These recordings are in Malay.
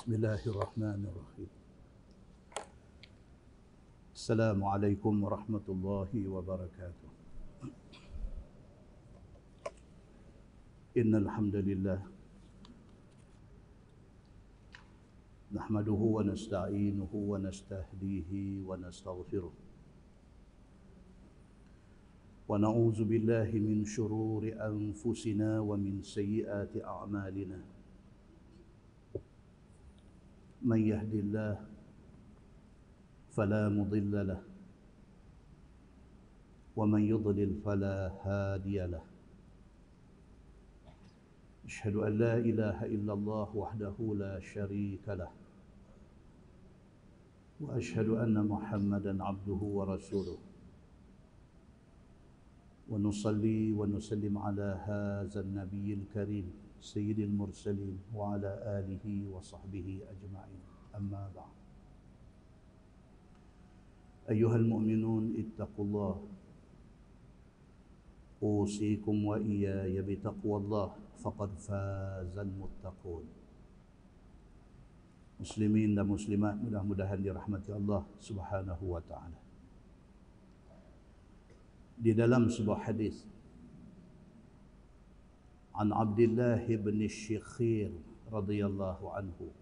Bismillahirrahmanirrahim. Assalamualaikum warahmatullahi wabarakatuh. Innal hamdalillah nahmaduhu wa nasta'inuhu wa nastahdihi wa nastaghfiruh. Wa na'udzu billahi min shururi anfusina wa min sayyiati a'malina. Man yahdihillahu فلا مضل له ومن يضلل فلا هادي له أشهد أن لا إله إلا الله وحده لا شريك له وأشهد أن محمدا عبده ورسوله ونصلي ونسلم على هذا النبي الكريم سيد المرسلين وعلى آله وصحبه أجمعين أما بعد. أيها المؤمنون اتقوا الله أوصيكم وإياي بتقوى الله فقد فاز المتقون. Muslimin dan muslimat, mudah-mudahan dirahmati Allah Subhanahu wa taala. Di dalam sebuah hadis an Abdullah bin Syikhir radhiyallahu anhu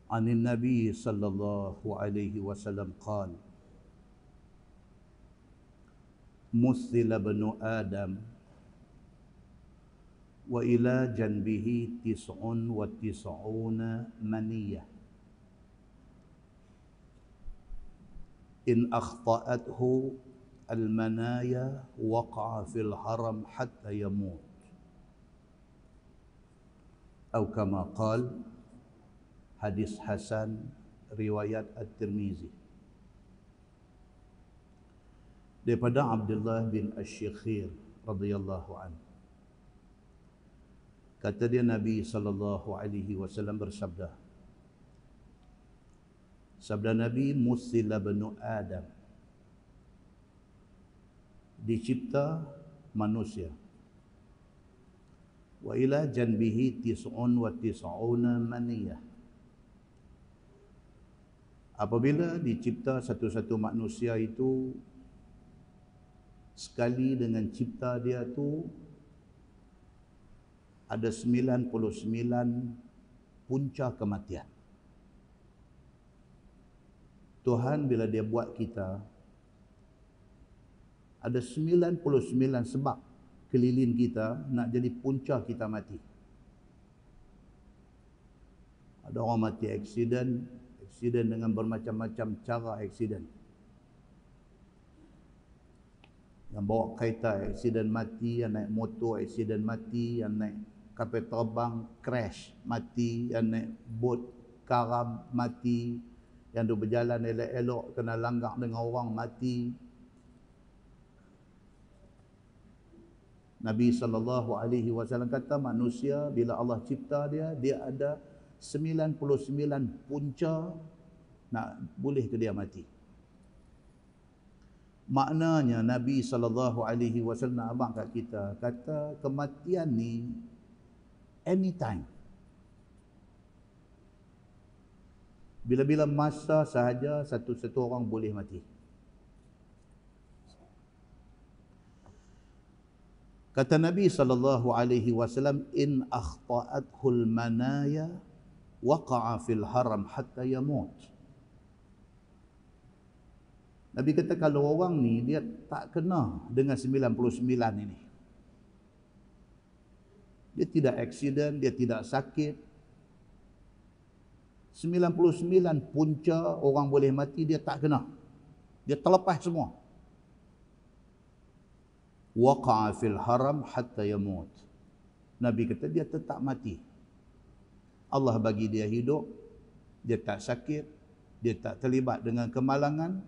عن النبي صلى الله عليه وسلم قال مثل ابن آدم وإلى جنبه 99 منية إن أخطأته المنايا وقع في الحرم حتى يموت أو كما قال. Hadis Hasan riwayat At-Tirmizi. Daripada Abdullah bin Asy-Syikhir radhiyallahu anhu. Kata dia, Nabi sallallahu alaihi wasallam bersabda. Sabda Nabi, Musila banu Adam. Dicipta manusia. Wa ila janbihi 99 maniyah. Apabila dicipta satu-satu manusia itu, sekali dengan cipta dia tu ada 99 punca kematian. Tuhan bila dia buat kita, ada 99 sebab keliling kita nak jadi punca kita mati. Ada orang mati aksiden dengan bermacam-macam cara aksiden. Yang bawa kereta aksiden mati, yang naik motor aksiden mati, yang naik kapal terbang crash mati, yang naik bot karam mati, yang duk berjalan elok-elok kena langgar dengan orang mati. Nabi SAW kata manusia bila Allah cipta dia ada 99 punca nak boleh ke dia mati. Maknanya Nabi SAW nak abang kat kita, kata kematian ni anytime. Bila-bila masa sahaja satu-satu orang boleh mati. Kata Nabi SAW, in akhta'athul manaya waqa'a fil haram hatta yamut. Nabi kata kalau orang ni dia tak kena dengan 99 ini. Dia tidak aksiden, dia tidak sakit. 99 punca orang boleh mati dia tak kena. Dia terlepas semua. Waqa'a fil haram hatta yamut. Nabi kata dia tetap mati. Allah bagi dia hidup, dia tak sakit, dia tak terlibat dengan kemalangan,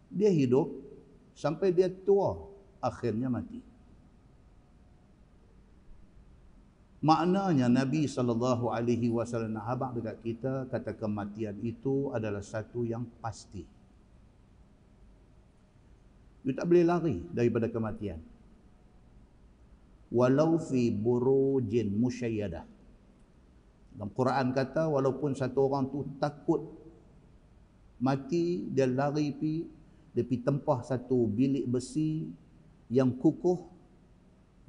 dia hidup sampai dia tua, akhirnya mati. Maknanya Nabi SAW habaq dekat kita, kata kematian itu adalah satu yang pasti. You tak boleh lari daripada kematian. Walau fi burujin musyayyadah. Dalam Quran kata walaupun satu orang tu takut mati, dia lari dia pergi tempah satu bilik besi yang kukuh,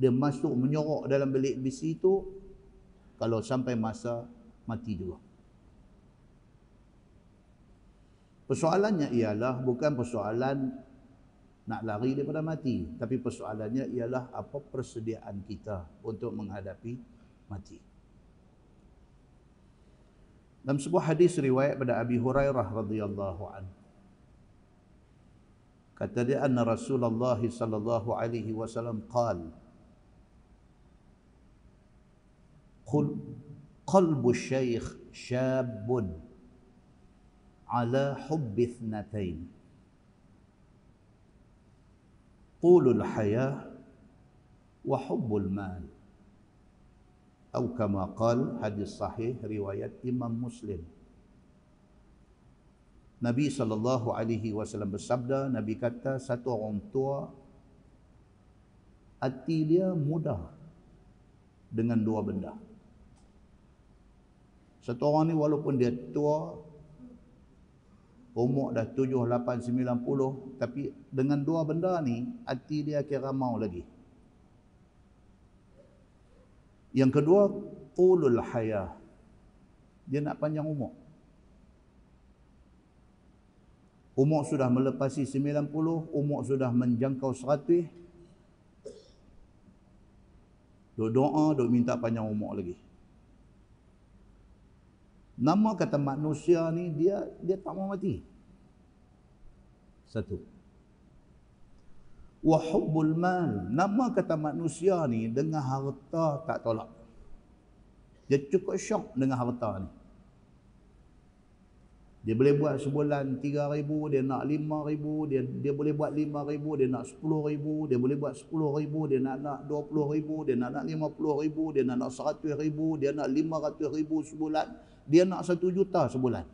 dia masuk menyorok dalam bilik besi itu, kalau sampai masa mati juga. Persoalannya ialah bukan persoalan nak lari daripada mati, tapi persoalannya ialah apa persediaan kita untuk menghadapi mati. Dalam sebuah hadis riwayat pada Abi Hurairah radhiyallahu anhu, kata dia, anna Rasulullah sallallahu alaihi wasallam qala, qalbu syekh syabun ala hubbi ithnatain, tulul hayah wa hubbul mal, atau kama qala, hadis sahih riwayat Imam Muslim. Nabi sallallahu alaihi wasallam bersabda, Nabi kata, satu orang tua hati dia mudah dengan dua benda. Satu orang ni walaupun dia tua, umur dah 7, 8, 90, tapi dengan dua benda ni hati dia kira mau lagi. Yang kedua, tulul hayah, dia nak panjang umur. Umur sudah melepasi 90, umur sudah menjangkau 100, duk doa, duk minta panjang umur lagi. Nama kata manusia ni, dia tak mau mati. Satu. Wa hubbul mal, nama kata manusia ni dengan harta tak tolak. Dia cukup syok dengan harta ni. Dia boleh buat sebulan 3,000, dia nak 5,000, dia boleh buat 5,000, dia nak 10,000, dia boleh buat 10,000, dia nak 20,000, dia nak 50,000, dia nak 100,000, dia nak 500,000 sebulan, dia nak 1 juta sebulan.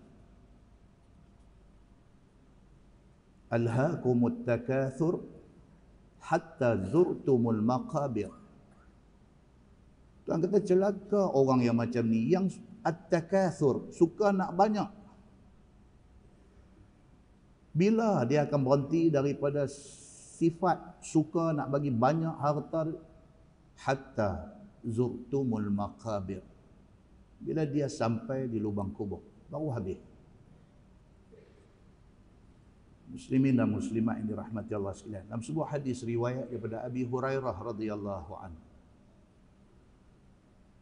Alhaakumut takathur hatta zurtumul maqabir. Tuan kata celaka orang yang macam ni, yang at-takathur, suka nak banyak. Bila dia akan berhenti daripada sifat suka nak bagi banyak harta? Hatta zurtumul maqabir, bila dia sampai di lubang kubur, baru habis. Muslimin dan muslimat yang dirahmati Allah sekalian, dalam sebuah hadis riwayat daripada Abi Hurairah radhiyallahu anhu,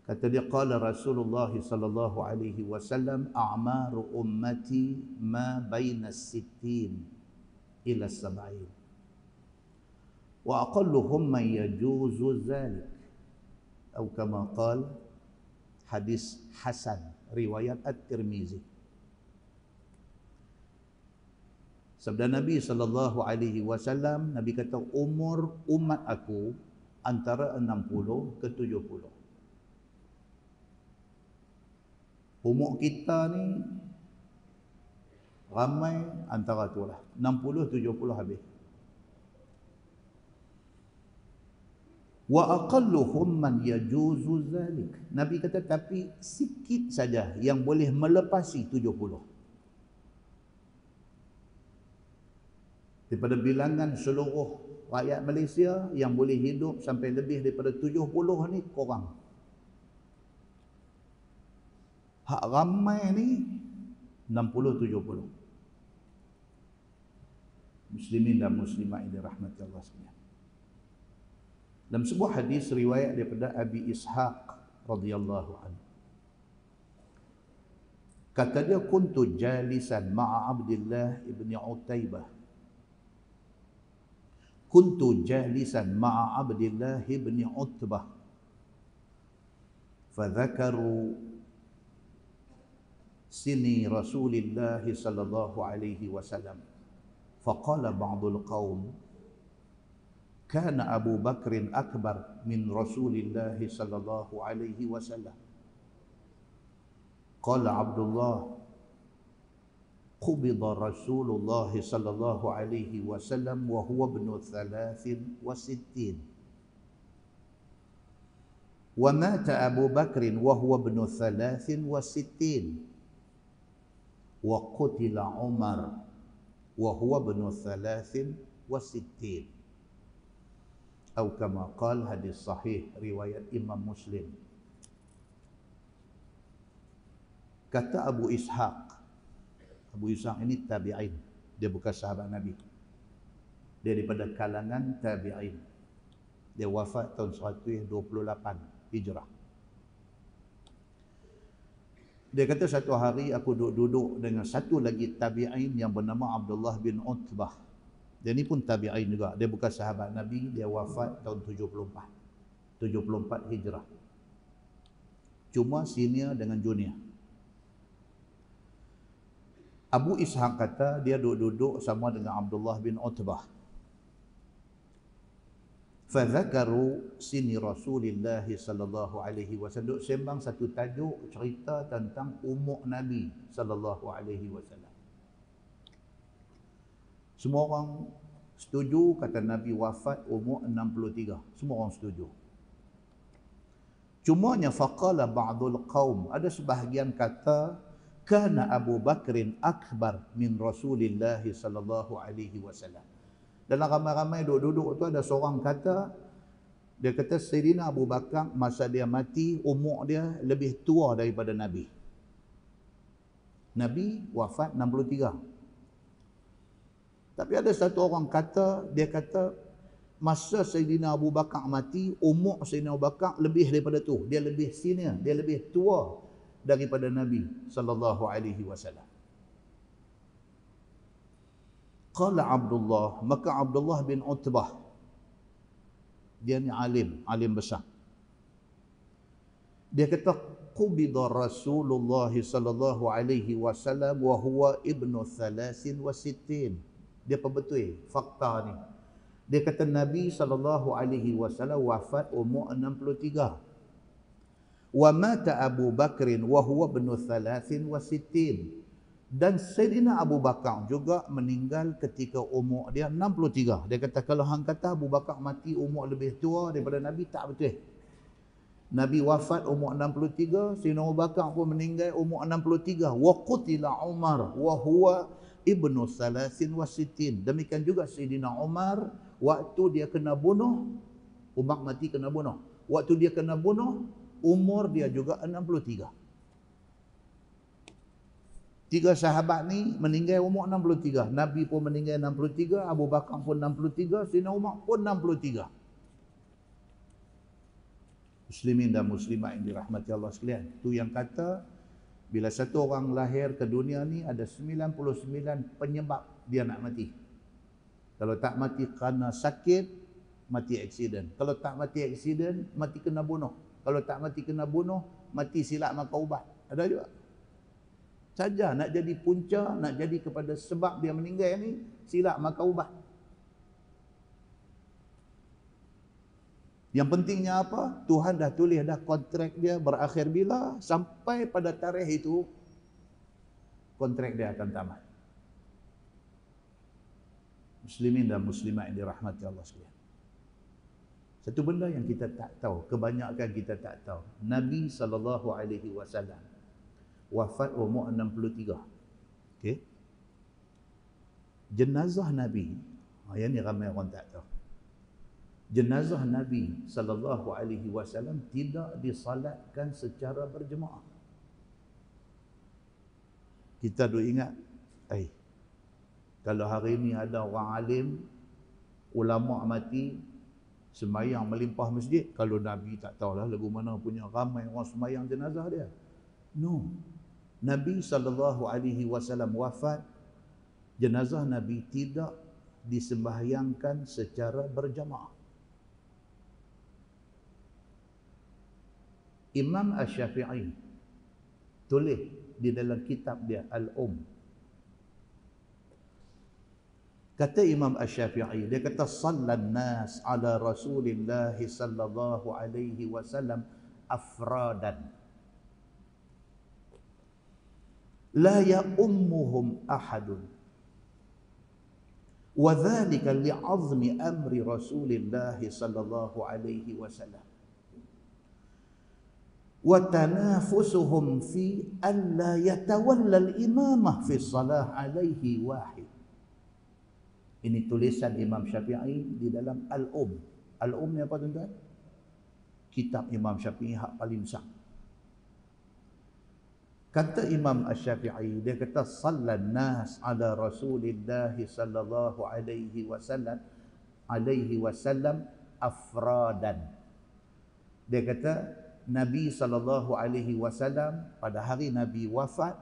kata dia, qala Rasulullah sallallahu alaihi wasallam, a'maru ummati ma baina as-sittin ila as-sab'in, wa aqalluhum man yajuzu zalik, atau kama qala, hadis hasan riwayat At-Tirmizi. Sabda Nabi sallallahu alaihi wasallam, Nabi kata, umur umat aku antara 60 ke 70. Umur kita ni ramai antara tu lah, 60, 70 habis. Wa aqalluhum man yajuzu zalik, Nabi kata, tapi sikit saja yang boleh melepasi 70. Daripada bilangan seluruh rakyat Malaysia yang boleh hidup sampai lebih daripada 70 ni korang. Hak ramai ni 60-70. Muslimin dan muslimat yang dirahmati Allah sekalian. Dalam sebuah hadis riwayat daripada Abi Ishaq radhiyallahu anhu, kata dia, kuntu jalisan ma'a Abdullah ibn Utaibah, kuntu jalisan ma'a Abdullah ibn Utbah, fadzakaru sini Rasulillah sallallahu alaihi wasallam, faqala ba'dul qaum, kana Abu Bakrin akbar min Rasulillah sallallahu alaihi wasallam. Qala Abdullah, qubida Rasulullah sallallahu alaihi wasallam wa huwa ibnu 63. Wa mata Abu Bakrin wa huwa ibnu 63 wa qutila Umar wa huwa ibnu 63 atau kama qala, hadis sahih riwayat Imam Muslim. Kata Abu Ishaq ini tabi'in, dia bukan sahabat Nabi, dia daripada kalangan tabi'in, dia wafat tahun 128 Hijrah. Dia kata satu hari aku duduk dengan satu lagi tabi'in yang bernama Abdullah bin Utbah. Dia ni pun tabi'in juga, dia bukan sahabat Nabi, dia wafat tahun 74 Hijrah. Cuma senior dengan junior. Abu Ishaq kata dia duduk sama dengan Abdullah bin Utbah. Fadzakaru sini Rasulullah sallallahu alaihi wasallam, sembang satu tajuk cerita tentang umur Nabi sallallahu alaihi wasallam. Semua orang setuju kata Nabi wafat umur 63. Semua orang setuju. Cumanya faqala ba'dul qaum, ada sebahagian kata kana Abu Bakrin akbar min Rasulillah sallallahu alaihi wasallam. Dalam ramai-ramai duduk-duduk tu ada seorang kata, dia kata Sayyidina Abu Bakar masa dia mati umur dia lebih tua daripada Nabi. Nabi wafat 63. Tapi ada satu orang kata, dia kata masa Sayyidina Abu Bakar mati umur Sayyidina Abu Bakar lebih daripada tu. Dia lebih senior, dia lebih tua daripada Nabi sallallahu alaihi wasallam. Qala Abdullah, maka Abdullah bin Utbah, dia ni alim besar. Dia kata qubida Rasulullah sallallahu alaihi wasallam wa huwa ibnu 63. Dia perbetul fakta ni. Dia kata Nabi sallallahu alaihi wasallam wafat umur 63. Wa mata Abu Bakrin wa huwa ibnu 63. Dan Sayyidina Abu Bakar juga meninggal ketika umur dia 63. Dia kata kalau hang kata Abu Bakar mati umur lebih tua daripada Nabi, tak betul. Nabi wafat umur 63, Sayyidina Abu Bakar pun meninggal umur 63. Wa qutila Umar wa huwa ibnu 63. Demikian juga Sayyidina Umar, waktu dia kena bunuh, Umar mati kena bunuh. Waktu dia kena bunuh, umur dia juga 63. Tiga sahabat ni meninggal umur 63. Nabi pun meninggal 63, Abu Bakar pun 63, Sayyidina Umar pun 63. Muslimin dan muslimat yang dirahmati Allah sekalian. Tu yang kata bila satu orang lahir ke dunia ni ada 99 penyebab dia nak mati. Kalau tak mati kerana sakit, mati aksiden. Kalau tak mati aksiden, mati kena bunuh. Kalau tak mati kena bunuh, mati silap makan ubat. Ada juga. Saja nak jadi punca, nak jadi kepada sebab dia meninggal ni, silap makan ubat. Yang pentingnya apa? Tuhan dah tulis dah kontrak dia berakhir bila, sampai pada tarikh itu kontrak dia akan tamat. Muslimin dan muslimat yang dirahmati Allah sekalian. Satu benda yang kita tak tahu, kebanyakan kita tak tahu. Nabi SAW wafat umur 63. Okey. Jenazah Nabi, yang ni ramai orang tak tahu. Jenazah Nabi SAW tidak disalatkan secara berjemaah. Kita duk ingat, kalau hari ni ada orang alim, ulama mati, sembahyang melimpah masjid, kalau Nabi tak tahulah lagu mana punya ramai orang sembahyang jenazah dia. No. Nabi SAW wafat, jenazah Nabi tidak disembahyangkan secara berjamaah. Imam Asy-Syafi'i tulis di dalam kitab dia Kata Imam Asy-Syafi'i, dia kata sallan nas ala Rasulillah sallallahu alaihi wasallam afradan la ya'ummuhum ahadun wa dhalika li'azmi amri Rasulillah sallallahu alaihi wasallam. Kata Imam Asy-Syafi'i, dia kata sallan nas ala Rasulillah sallallahu alaihi wasallam afradan la ya'ummuhum ahadun wa dhalika li'azmi amri Rasulillah sallallahu alaihi wasallam. Wa dhalika li'azmi amri Rasulillah sallallahu alaihi wasallam. Wa dhalika li'azmi amri Rasulillah sallallahu alaihi wasallam. wa tanafusuhum fi alla yatawalla al-imamah fi salah alaihi wahid. Ini tulisan Imam Syafi'i di dalam Al-Um. Al-Um ni apa tuan-tuan? Kitab Imam Syafi'i hak paling besar. Kata Imam Asy-Syafi'i, dia kata sallan nas ala Rasulillah sallallahu alaihi wasallam afradan. Dia kata Nabi sallallahu alaihi wasallam pada hari Nabi wafat,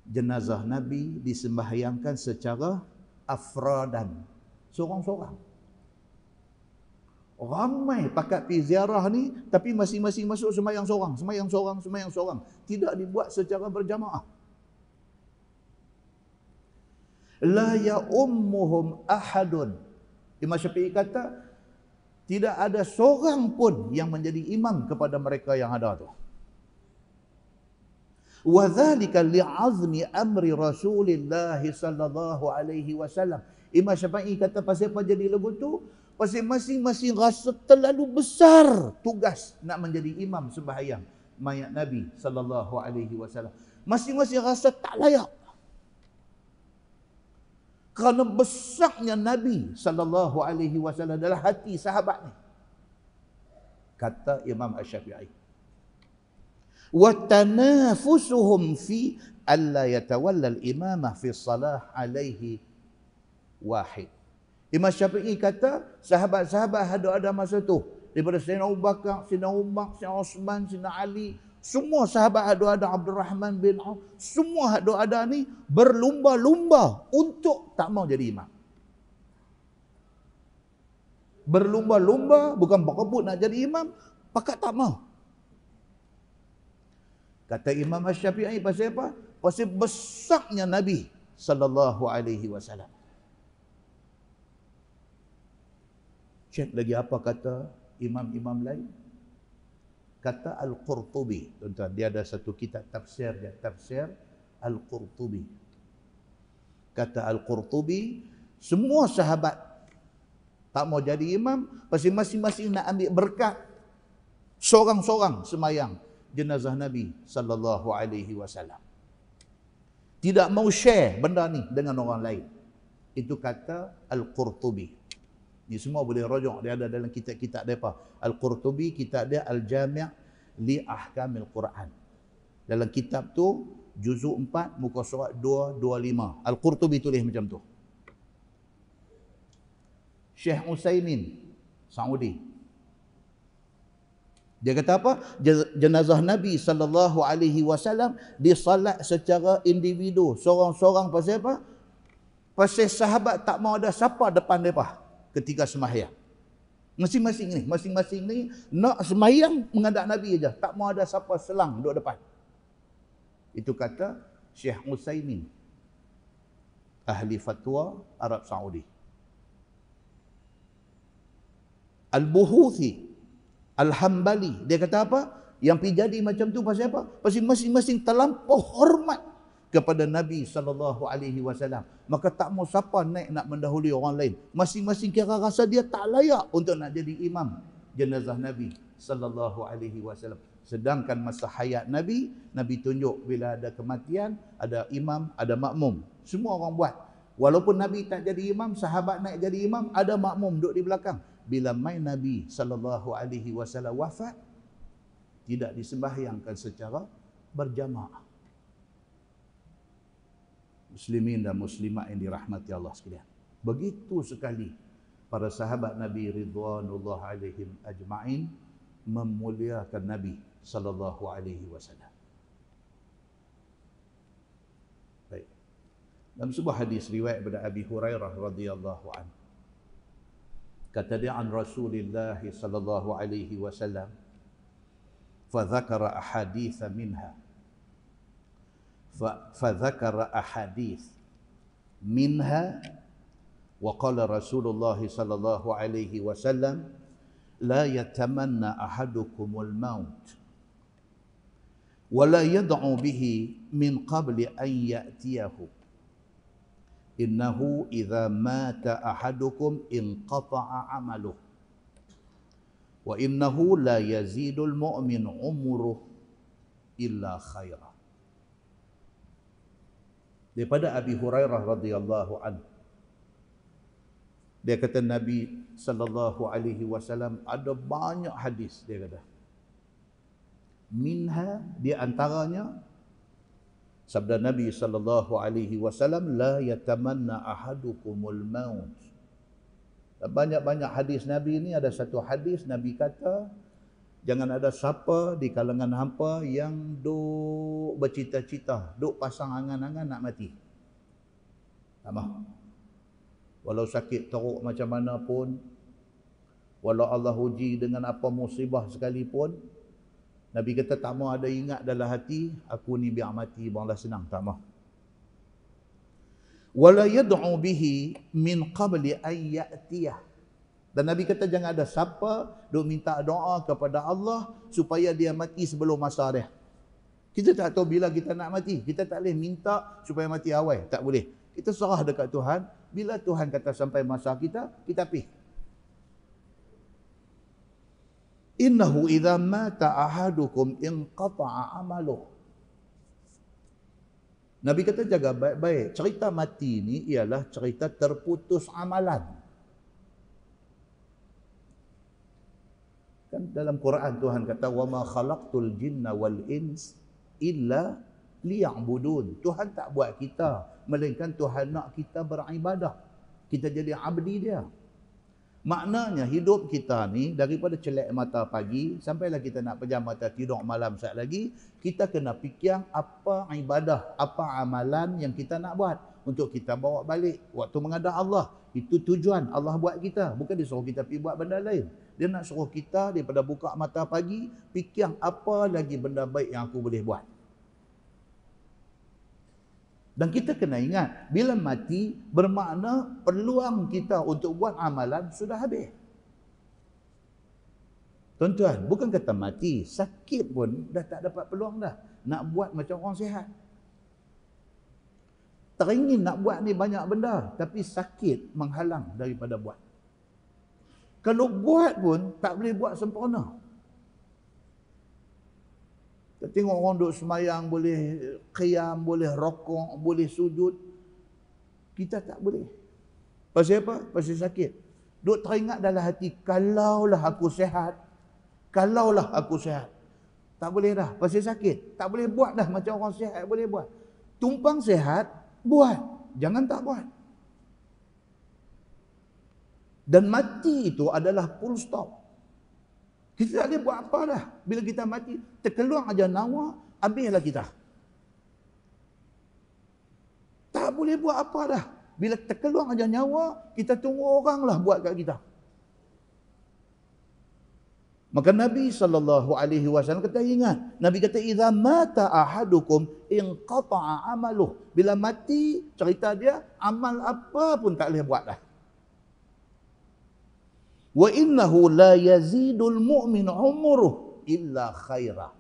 jenazah Nabi disembahyangkan secara afradan, seorang-seorang. Ramai pakat pergi ziarah ni, tapi masing-masing masuk sembahyang seorang. Tidak dibuat secara berjamaah. La ya'ummuhum ahadun. Imam Syafi'i kata, tidak ada seorang pun yang menjadi imam kepada mereka yang ada tu. Wa dzalika li'azmi amri Rasulillah sallallahu alaihi wasallam. Imam Syafi'i kata pasal apa jadi lagu tu? Pasal masing-masing rasa terlalu besar tugas nak menjadi imam sembahyang mayat Nabi sallallahu alaihi wasallam. Masing-masing rasa tak layak. Kerana besarnya Nabi sallallahu alaihi wasallam dalam hati sahabat ni. Kata Imam Asy-Syafi'i. Wa tanafusuhum fi alla yatawalla al-imamah fi salah alaihi wahid. Imam Syafi'i kata sahabat-sahabat ada masa tu, daripada Sayyidina Abu Bakar, Sayyidina Umar, Sayyidina Osman, Sayyidina Ali, semua sahabat ada Abdul Rahman bin Auf, semua ada ni berlumba-lumba untuk tak mau jadi imam. Berlumba-lumba, bukan berebut nak jadi imam, pakat tak mau. Kata Imam Asy-Syafi'i pasal apa? Pasal besarnya Nabi sallallahu alaihi wasallam. Cek lagi apa kata imam-imam lain. Kata Al-Qurtubi, tuan-tuan, dia ada satu kitab tafsir dia, tafsir Al-Qurtubi. Kata Al-Qurtubi, semua sahabat tak mau jadi imam, pasal masing-masing nak ambil berkat seorang-seorang semayang jenazah Nabi sallallahu alaihi wasallam. Tidak mau share benda ni dengan orang lain. Itu kata Al-Qurtubi. Ni semua boleh rujuk, dia ada dalam kitab-kitab depa. Al-Qurtubi, kitab dia Al-Jami' li Ahkamil Quran. Dalam kitab tu juzuk 4 muka surat 225. Al-Qurtubi tulis macam tu. Syekh Utsaimin Saudi, dia kata apa? Jenazah Nabi sallallahu alaihi wasallam disolat secara individu, seorang-seorang. Pasal apa? Pasal sahabat tak mau ada siapa depan depa ketika sembahyang. Masing-masing ni nak sembahyang menghadap Nabi aja, tak mau ada siapa selang duduk depan. Itu kata Syekh Utsaimin, ahli fatwa Arab Saudi. Al-Buhuthi Al-Hambali, dia kata apa? Yang pergi jadi macam tu pasal apa? Pasal masing-masing terlampau hormat kepada Nabi sallallahu alaihi wasallam. Maka tak mau siapa naik nak mendahului orang lain. Masing-masing kira rasa dia tak layak untuk nak jadi imam jenazah Nabi sallallahu alaihi wasallam. Sedangkan masa hayat Nabi, Nabi tunjuk bila ada kematian, ada imam, ada makmum. Semua orang buat. Walaupun Nabi tak jadi imam, sahabat naik jadi imam, ada makmum duduk di belakang. Bila mai Nabi sallallahu alaihi wasallam wafat, tidak disembahyangkan secara berjamaah. Muslimin dan muslimat yang dirahmati Allah sekalian. Begitu sekali para sahabat Nabi ridwanullah alaihim ajma'in memuliakan Nabi sallallahu alaihi wasallam. Baik. Dalam sebuah hadis riwayat daripada Abi Hurairah radhiyallahu anhu, kata dia an Rasulillah sallallahu alaihi wasallam, fa dzakara ahadits minha فذكر أحاديث منها وقال رسول الله صلى الله عليه وسلم لا يتمنى أحدكم الموت ولا يدعو به من قبل أن يأتيه إنه إذا مات أحدكم انقطع عمله Wa innahu la yazidul mu'min umruh illa khaira. Daripada Abi Hurairah radhiyallahu anhu, dia kata Nabi sallallahu alaihi wasallam ada banyak hadis, dia kata. Minha, di antaranya sabda Nabi sallallahu alaihi wasallam, la yatamanna ahadukumul maut. Banyak-banyak hadis Nabi ni, ada satu hadis Nabi kata, jangan ada siapa di kalangan hampa yang duk bercita-cita, duk pasang angan-angan nak mati. Tak mahu. Walau sakit teruk macam mana pun, walau Allah uji dengan apa musibah sekalipun, Nabi kata tak mahu ada ingat dalam hati, aku ni biar mati barulah senang, tak mahu. Wala yad'u bihi min qabli an ya'tiyah. Dan Nabi kata jangan ada siapa duk minta doa kepada Allah supaya dia mati sebelum masa dia. Kita tak tahu bila kita nak mati. Kita tak boleh minta supaya mati awal, tak boleh. Kita serah dekat Tuhan. Bila Tuhan kata sampai masa kita, kita pergi. Innahu idza mata ahadukum inqata'a amaluh. Nabi kata jaga baik-baik. Cerita mati ni ialah cerita terputus amalan. Kan dalam Quran Tuhan kata wa ma khalaqtul jinna wal ins illa liya'budun. Tuhan tak buat kita melainkan Tuhan nak kita beribadah. Kita jadi abdi dia. Maknanya hidup kita ni daripada celak mata pagi sampailah kita nak pejam mata tidur malam sat lagi, kita kena fikir apa ibadah, apa amalan yang kita nak buat untuk kita bawa balik waktu menghadap Allah. Itu tujuan Allah buat kita, bukan dia suruh kita pergi buat benda lain. Dia nak suruh kita daripada buka mata pagi fikir apa lagi benda baik yang aku boleh buat. Dan kita kena ingat, bila mati bermakna peluang kita untuk buat amalan sudah habis. Tuan-tuan, bukan kata mati, sakit pun dah tak dapat peluang dah. Nak buat macam orang sihat. Teringin nak buat ni banyak benda, tapi sakit menghalang daripada buat. Kalau buat pun tak boleh buat sempurna. Kita tengok orang duduk semayang, boleh qiyam, boleh rokok, boleh sujud. Kita tak boleh. Pasal apa? Pasal sakit. Duk teringat dalam hati, kalaulah aku sihat, kalaulah aku sihat. Tak boleh dah, pasal sakit. Tak boleh buat dah macam orang sihat boleh buat. Tumpang sihat, buat. Jangan tak buat. Dan mati itu adalah full stop. Kita tak boleh buat apa dah. Bila kita mati, terkeluar aja nyawa, habislah kita. Tak boleh buat apa dah. Bila terkeluar aja nyawa, kita tunggu oranglah buat kat kita. Maka Nabi SAW kata ingat. Nabi kata, idza mata ahadukum inqata'a amaluh. Bila mati, cerita dia, amal apa pun tak boleh buat dah. Wa innahu la yazidul mu'min umruh illa khairah.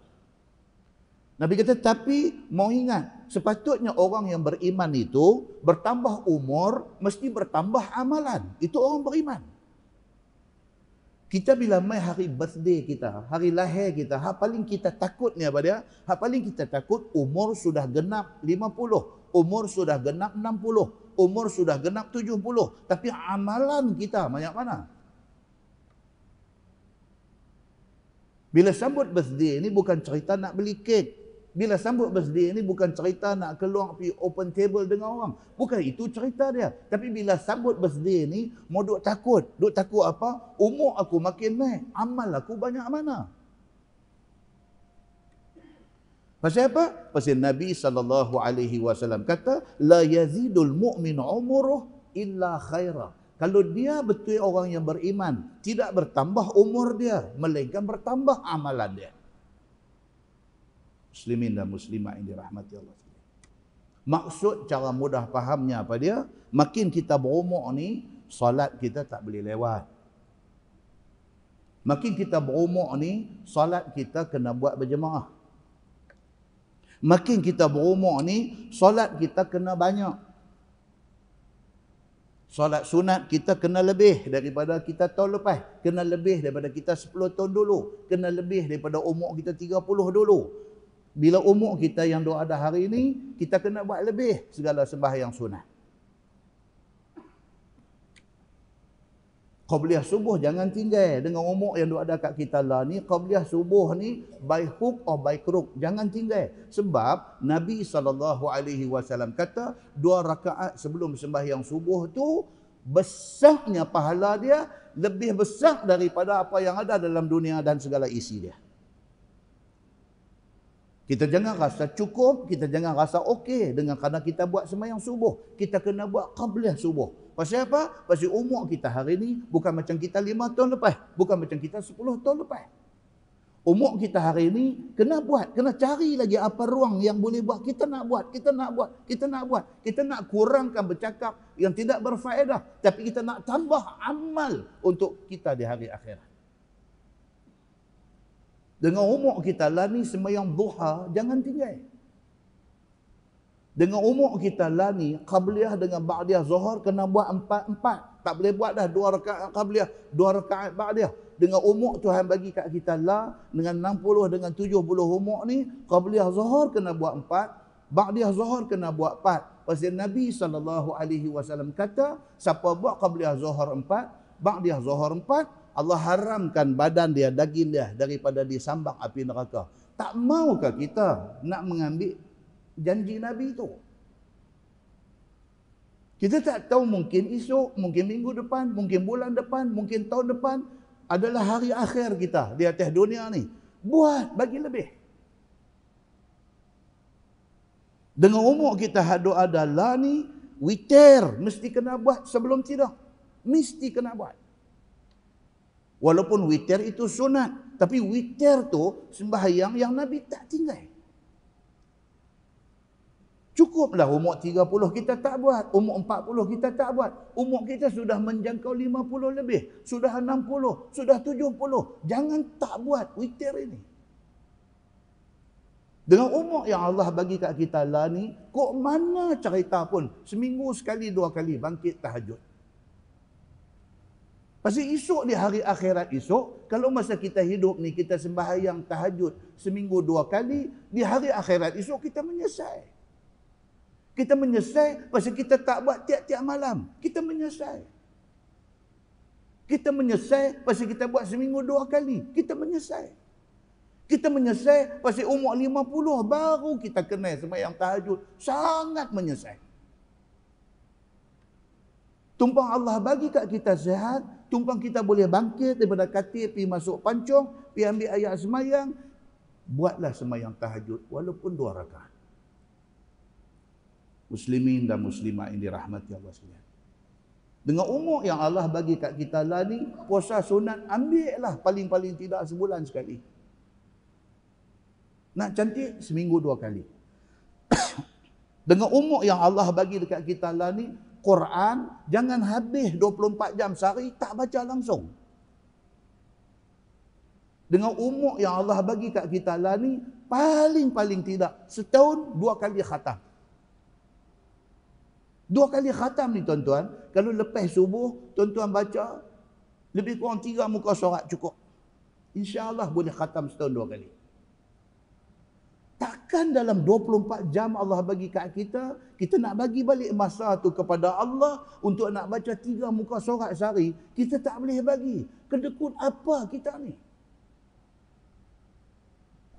Nabi kata, tapi mau ingat, sepatutnya orang yang beriman itu bertambah umur, mesti bertambah amalan. Itu orang beriman. Kita bila mai hari birthday kita, hari lahir kita, hak paling kita takut ni apa dia? Hak paling kita takut umur sudah genap 50, umur sudah genap 60, umur sudah genap 70. Tapi amalan kita banyak mana? Bila sambut birthday ni bukan cerita nak beli kek. Bila sambut birthday ni bukan cerita nak keluar pergi open table dengan orang. Bukan itu cerita dia. Tapi bila sambut birthday ni, mau duk takut. Duk takut apa? Umur aku makin naik. Amal aku banyak mana? Pasal apa? Pasal Nabi SAW kata, la yazidul mu'min umuruh illa khairah. Kalau dia betul orang yang beriman, tidak bertambah umur dia, melainkan bertambah amalan dia. Muslimin dan muslimat yang dirahmati Allah. Maksud cara mudah fahamnya apa dia? Makin kita berumur ni, solat kita tak boleh lewat. Makin kita berumur ni, solat kita kena buat berjemaah. Makin kita berumur ni, solat kita kena banyak. Solat sunat kita kena lebih daripada kita tahun lepas. Kena lebih daripada kita 10 tahun dulu. Kena lebih daripada umur kita 30 dulu. Bila umur kita yang dua ada hari ini, kita kena buat lebih segala sembahyang sunat. Qabliyah subuh jangan tinggal dengan umur yang dua ada kat kita lah ni. Qabliyah subuh ni by hook or by crook, jangan tinggal. Sebab Nabi SAW kata 2 rakaat sebelum sembahyang subuh tu besarnya pahala dia lebih besar daripada apa yang ada dalam dunia dan segala isi dia. Kita jangan rasa cukup, kita jangan rasa okey dengan kerana kita buat sembahyang subuh. Kita kena buat qabliyah subuh. Pasal apa? Pasal umur kita hari ni bukan macam kita 5 tahun lepas, bukan macam kita 10 tahun lepas. Umur kita hari ni kena buat, kena cari lagi apa ruang yang boleh buat. Kita nak buat, kita nak buat, kita nak buat. Kita nak kurangkan bercakap yang tidak berfaedah, tapi kita nak tambah amal untuk kita di hari akhirat. Dengan umur kita lah ni sembahyang duha jangan tinggal. Dengan umur kita lah ni qabliyah dengan ba'diyah zuhur kena buat 4-4. Tak boleh buat dah 2 rakaat qabliyah, 2 rakaat ba'diyah. Dengan umur Tuhan bagi kat kita lah dengan 60 dengan 70 umur ni qabliyah zuhur kena buat 4, ba'diyah zuhur kena buat 4. Pasal Nabi SAW kata siapa buat qabliyah zuhur 4, ba'diyah zuhur 4, Allah haramkan badan dia, daging dia daripada disambang api neraka. Tak maukah kita nak mengambil janji Nabi itu? Kita tak tahu, mungkin esok, mungkin minggu depan, mungkin bulan depan, mungkin tahun depan adalah hari akhir kita di atas dunia ni. Buat bagi lebih. Dengan umur kita hadu adalah ni, witir mesti kena buat sebelum tidur. Mesti kena buat. Walaupun witir itu sunat, tapi witir tu sembahyang yang Nabi tak tinggal. Cukuplah umur 30 kita tak buat, umur 40 kita tak buat. Umur kita sudah menjangkau 50 lebih, sudah 60, sudah 70. Jangan tak buat witir ini. Dengan umur yang Allah bagi kat kita lah ni, kok mana cerita pun, seminggu sekali 2 kali bangkit tahajud. Pasal esok di hari akhirat esok, kalau masa kita hidup ni kita sembahyang tahajud seminggu 2 kali, di hari akhirat esok kita menyesal. Kita menyesal pasal kita tak buat tiap-tiap malam. Kita menyesal. Kita menyesal pasal kita buat seminggu 2 kali. Kita menyesal. Kita menyesal pasal umur 50 baru kita kenal sembahyang tahajud. Sangat menyesal. Tumpang Allah bagi kat kita sihat, tumpang kita boleh bangkit daripada katil, pergi masuk pancung, pergi ambil ayat semayang, buatlah semayang tahajud walaupun 2 rakaat. Muslimin dan muslimat yang dirahmati Allah sekalian. Dengan umur yang Allah bagi kat kita lah ni, puasa sunat ambillah paling-paling tidak sebulan sekali. Nak cantik seminggu 2 kali. Dengan umur yang Allah bagi dekat kita lah ni, Quran jangan habis 24 jam sehari tak baca langsung. Dengan umur yang Allah bagi kat kita lah ni, paling-paling tidak setahun 2 kali khatam. 2 kali khatam ni tuan-tuan, kalau lepas subuh tuan-tuan baca lebih kurang 3 muka surat cukup. InsyaAllah boleh khatam setahun 2 kali. Takkan dalam 24 jam Allah bagi kat kita, kita nak bagi balik masa tu kepada Allah untuk nak baca 3 muka surat sehari, kita tak boleh bagi. Kedekut apa kita ni?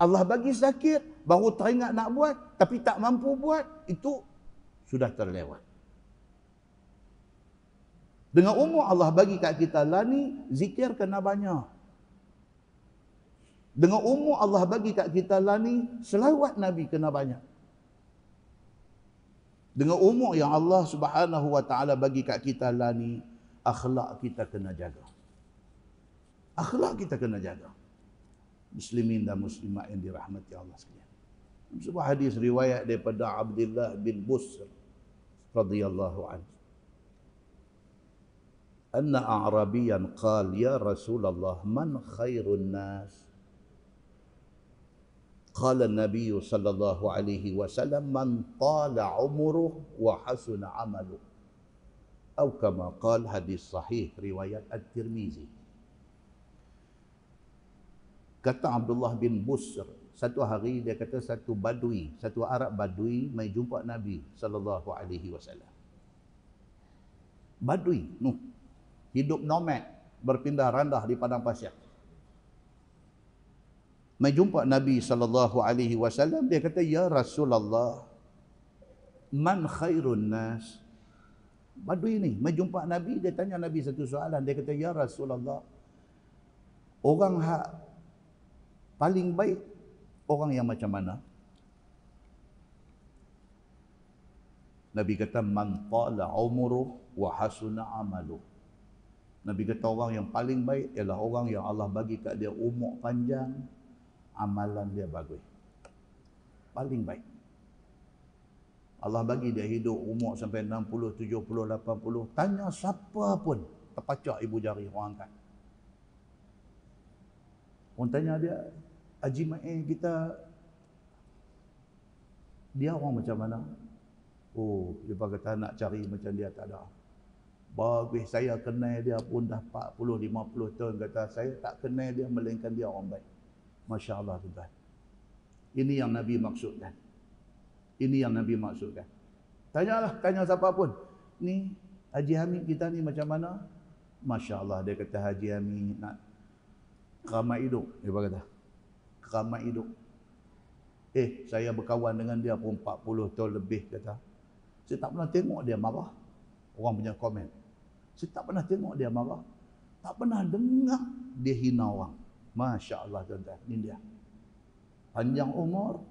Allah bagi sakit, baru teringat nak buat, tapi tak mampu buat, itu sudah terlewat. Dengan umur Allah bagi kat kita lah ni, zikir kena banyak. Dengan umur Allah bagi kat kita lah ni, selawat Nabi kena banyak. Dengan umur yang Allah Subhanahu wa taala bagi kat kita lah ni, akhlak kita kena jaga. Akhlak kita kena jaga. Muslimin dan muslimat yang dirahmati Allah sekalian. Sebuah hadis riwayat daripada Abdullah bin Busr radhiyallahu anhu. Anna a'rabiyan qala ya Rasulullah man khairun nas? Qala an-nabiy sallallahu alaihi wasallam man tala umruhu wa hasuna amaluhu. Atau kama qala, hadis sahih riwayat At-Tirmizi. Kata Abdullah bin Busr, satu hari dia kata satu badui, satu Arab badui mai jumpa Nabi sallallahu alaihi wasallam. Badui, hidup nomad, berpindah randah di padang pasir. Mai jumpa Nabi sallallahu alaihi wasallam, dia kata, "Ya Rasulullah, man khairun nas?" Badui ni mai jumpa Nabi, dia tanya Nabi satu soalan, dia kata, "Ya Rasulullah, orang hak paling baik orang yang macam mana?" Nabi kata, "Man tala umruh wa hasuna amaluh." Nabi kata orang yang paling baik ialah orang yang Allah bagi kat dia umur panjang, amalan dia bagus. Paling baik. Allah bagi dia hidup umur sampai 60, 70, 80. Tanya siapa pun, terpacak ibu jari orang angkat. Orang tanya dia, "Haji Mai kita, dia orang macam mana?" Oh, dia kata nak cari macam dia tak ada. Bagus, saya kenal dia pun dah 40, 50 tahun. Kata saya tak kenal dia melainkan dia orang baik. Masya Allah tuan. Ini yang Nabi maksudkan. Ini yang Nabi maksudkan. Tanyalah, tanya siapa pun. Ni Haji Hamid kita ni macam mana? Masya Allah, dia kata Haji Hamid nak keramat hidup. Dia kata keramat hidup. Saya berkawan dengan dia pun 40 tahun lebih, kata. Saya tak pernah tengok dia marah. Orang punya komen. Saya tak pernah tengok dia marah. Tak pernah dengar dia hina orang. Masya Allah tuan-tuan. Ini dia. Panjang umur,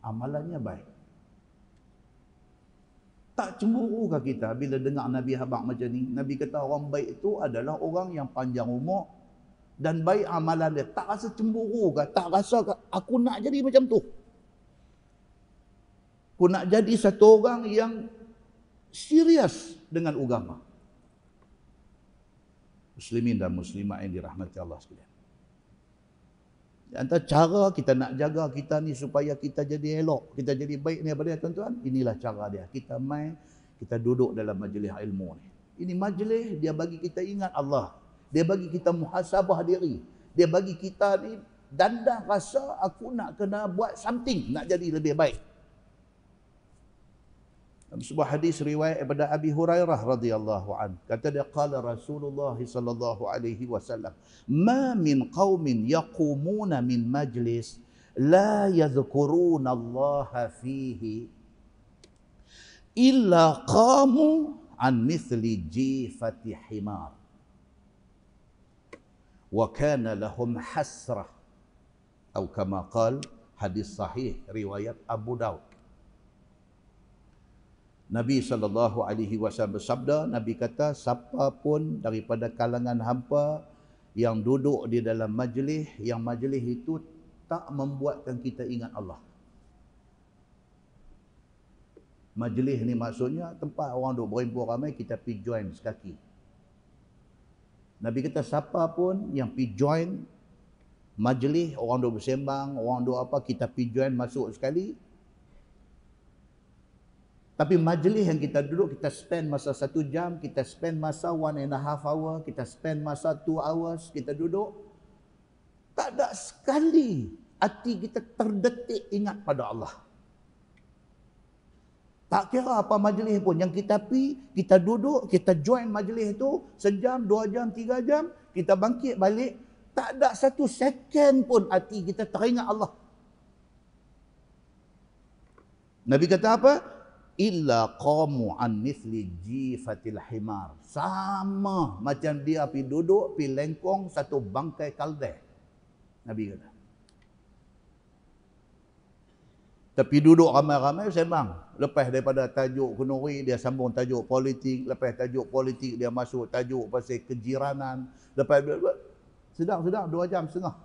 amalannya baik. Tak cemburukah kita bila dengar Nabi habaq macam ni? Nabi kata orang baik itu adalah orang yang panjang umur dan baik amalan dia. Tak rasa cemburu ke? Tak rasa aku nak jadi macam tu. Aku nak jadi satu orang yang serius dengan agama. Muslimin dan muslimat yang dirahmati Allah sekalian. Di antara cara kita nak jaga kita ni supaya kita jadi elok, kita jadi baik ni apa dia tuan-tuan? Inilah cara dia. Kita kita duduk dalam majlis ilmu ni. Ini majlis dia bagi kita ingat Allah. Dia bagi kita muhasabah diri. Dia bagi kita ni dandah rasa aku nak kena buat something, nak jadi lebih baik. Dalam sebuah hadis riwayat daripada Abi Hurairah radhiyallahu an, kata dia, qala Rasulullah sallallahu alaihi wasallam, ma min qaumin yaqumuna min majlis la yadhkuruna Allah fihi illa qamu an mithli jifati himar wa kana lahum hasrah, atau kama qala, hadis sahih riwayat Abu Daud. Nabi SAW bersabda, Nabi kata, siapa pun daripada kalangan hampa yang duduk di dalam majlis, yang majlis itu tak membuatkan kita ingat Allah. Majlis ni maksudnya tempat orang duduk berhimpun ramai, kita pergi join sekaki. Nabi kata, siapa pun yang pergi join majlis, orang duduk bersembang, orang duduk apa, kita pergi join masuk sekali. Tapi majlis yang kita duduk, kita spend masa 1 jam, kita spend masa 1.5 hour, kita spend masa 2 hours, kita duduk. Tak ada sekali hati kita terdetik ingat pada Allah. Tak kira apa majlis pun, yang kita pergi, kita duduk, kita join majlis itu, 1 jam, 2 jam, 3 jam, kita bangkit balik, tak ada 1 second pun hati kita teringat Allah. Nabi kata apa? Illa qamu an mithli jifatil himar. Sama macam dia pergi duduk, pergi lengkong satu bangkai kaldeh. Nabi kata. Tapi duduk ramai-ramai sembang. Lepas daripada tajuk kenuri, dia sambung tajuk politik. Lepas tajuk politik, dia masuk tajuk pasal kejiranan. Lepas sedang 2 jam setengah.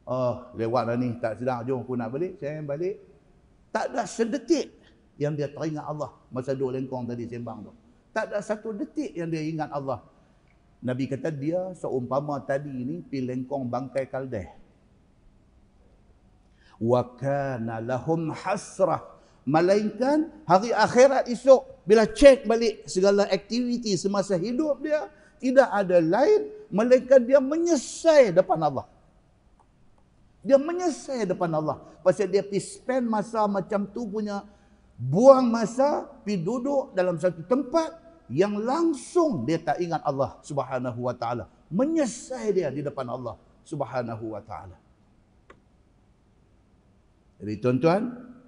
Oh, lewat dah ni. Tak sedang, jom aku nak balik. Saya balik. Tak ada sedetik yang dia teringat Allah masa duduk lengkong tadi sembang tu. Tak ada 1 detik yang dia ingat Allah. Nabi kata dia seumpama tadi ni pergi lengkong bangkai kaldeh. Wa kana lahum hasrah, Melainkan hari akhirat esok, bila cek balik segala aktiviti semasa hidup dia, tidak ada lain melainkan dia menyesal depan Allah. Dia menyesal depan Allah. Pasal dia pergi spend masa macam tu punya, buang masa, pergi duduk dalam satu tempat yang langsung dia tak ingat Allah Subhanahu wa ta'ala. Menyesal dia di depan Allah Subhanahu wa ta'ala. Jadi tuan-tuan,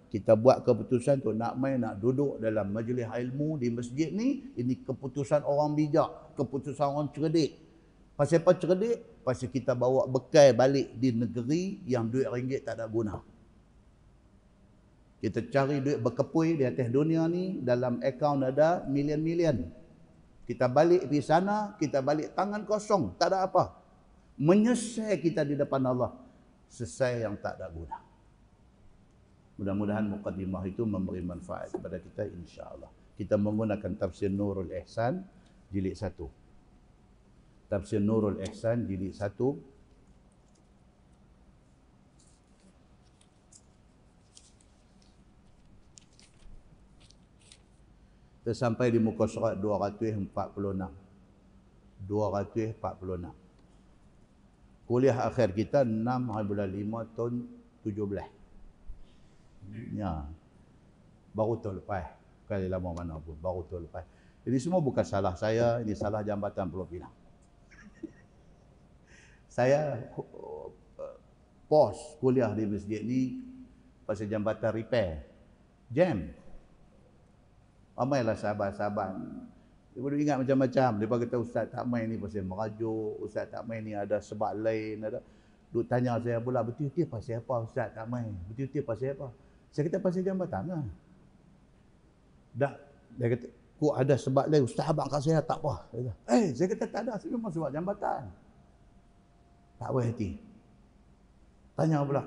kita buat keputusan tu nak main, nak duduk dalam majlis ilmu di masjid ni, ini keputusan orang bijak, keputusan orang cerdik. Pasal apa cerdik? Pasal kita bawa bekal balik di negeri yang duit ringgit tak ada guna. Kita cari duit berkepui di atas dunia ni, dalam akaun ada million-million. Kita balik di sana, kita balik tangan kosong, tak ada apa. Menyesal kita di depan Allah, sesal yang tak ada guna. Mudah-mudahan mukadimah itu memberi manfaat kepada kita, insya-Allah. Kita menggunakan tafsir Nurul Ihsan jilid 1. Tafsir Nurul Ihsan jilid 1. Kita sampai di muka surat 246. 246. Kuliah akhir kita 6/5 tahun 17. Ya. Baru tahun lepas. Kali lama mana pun. Baru tahun lepas. Jadi semua bukan salah saya. Ini salah Jambatan Pulau Pinang. Saya pos kuliah di masjid ni pasal jambatan repair. Jam. Ramailah sahabat-sahabat. Dia boleh ingat macam-macam. Dia kata ustaz tak main ni pasal merajuk. Ustaz tak main ni ada sebab lain. Ada. Duk tanya saya pula, betul-betul pasal apa ustaz tak main? Betul-betul pasal apa? Saya kata pasal jambatan lah. Dah. Dia kata, kok ada sebab lain. Ustaz abang kat saya tak apa. Saya kata tak ada. Saya memang sebab jambatan. Tak boleh hati. Tanya pula.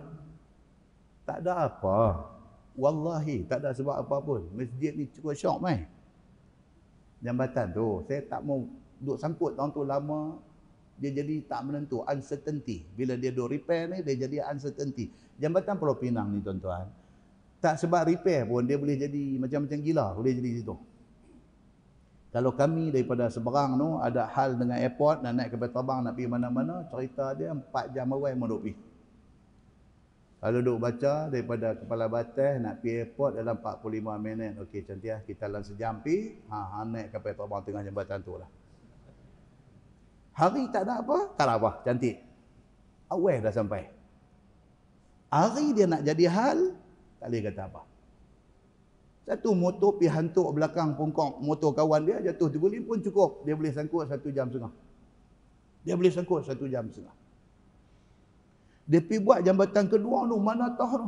Tak ada apa. Wallahi, tak ada sebab apa pun. Masjid ni cukup syok mai. Jambatan tu, saya tak mau duduk sangkut tahun tu lama. Dia jadi tak menentu, uncertainty. Bila dia duduk repair ni, dia jadi uncertainty. Jambatan Pulau Pinang ni tuan-tuan, tak sebab repair pun, dia boleh jadi macam-macam gila. Boleh jadi situ. Kalau kami daripada seberang tu ada hal dengan airport, nak naik kapal terbang, nak pergi mana-mana, cerita dia 4 jam awal mau duk pergi. Kalau duk baca daripada Kepala Batas nak pergi airport dalam 45 minit. Okey, cantik lah. Kita dalam sejam pergi, naik kapal terbang tengah jambatan tu lah. Hari tak ada apa? Tak ada apa, cantik. Awal dah sampai. Hari dia nak jadi hal, tak boleh kata apa. Satu motor pergi hantuk belakang pungkok motor kawan dia, jatuh terguling pun cukup. Dia boleh sangkut 1 jam setengah. Dia boleh sangkut 1 jam setengah. Dia pergi buat jambatan kedua tu, mana tahu tu.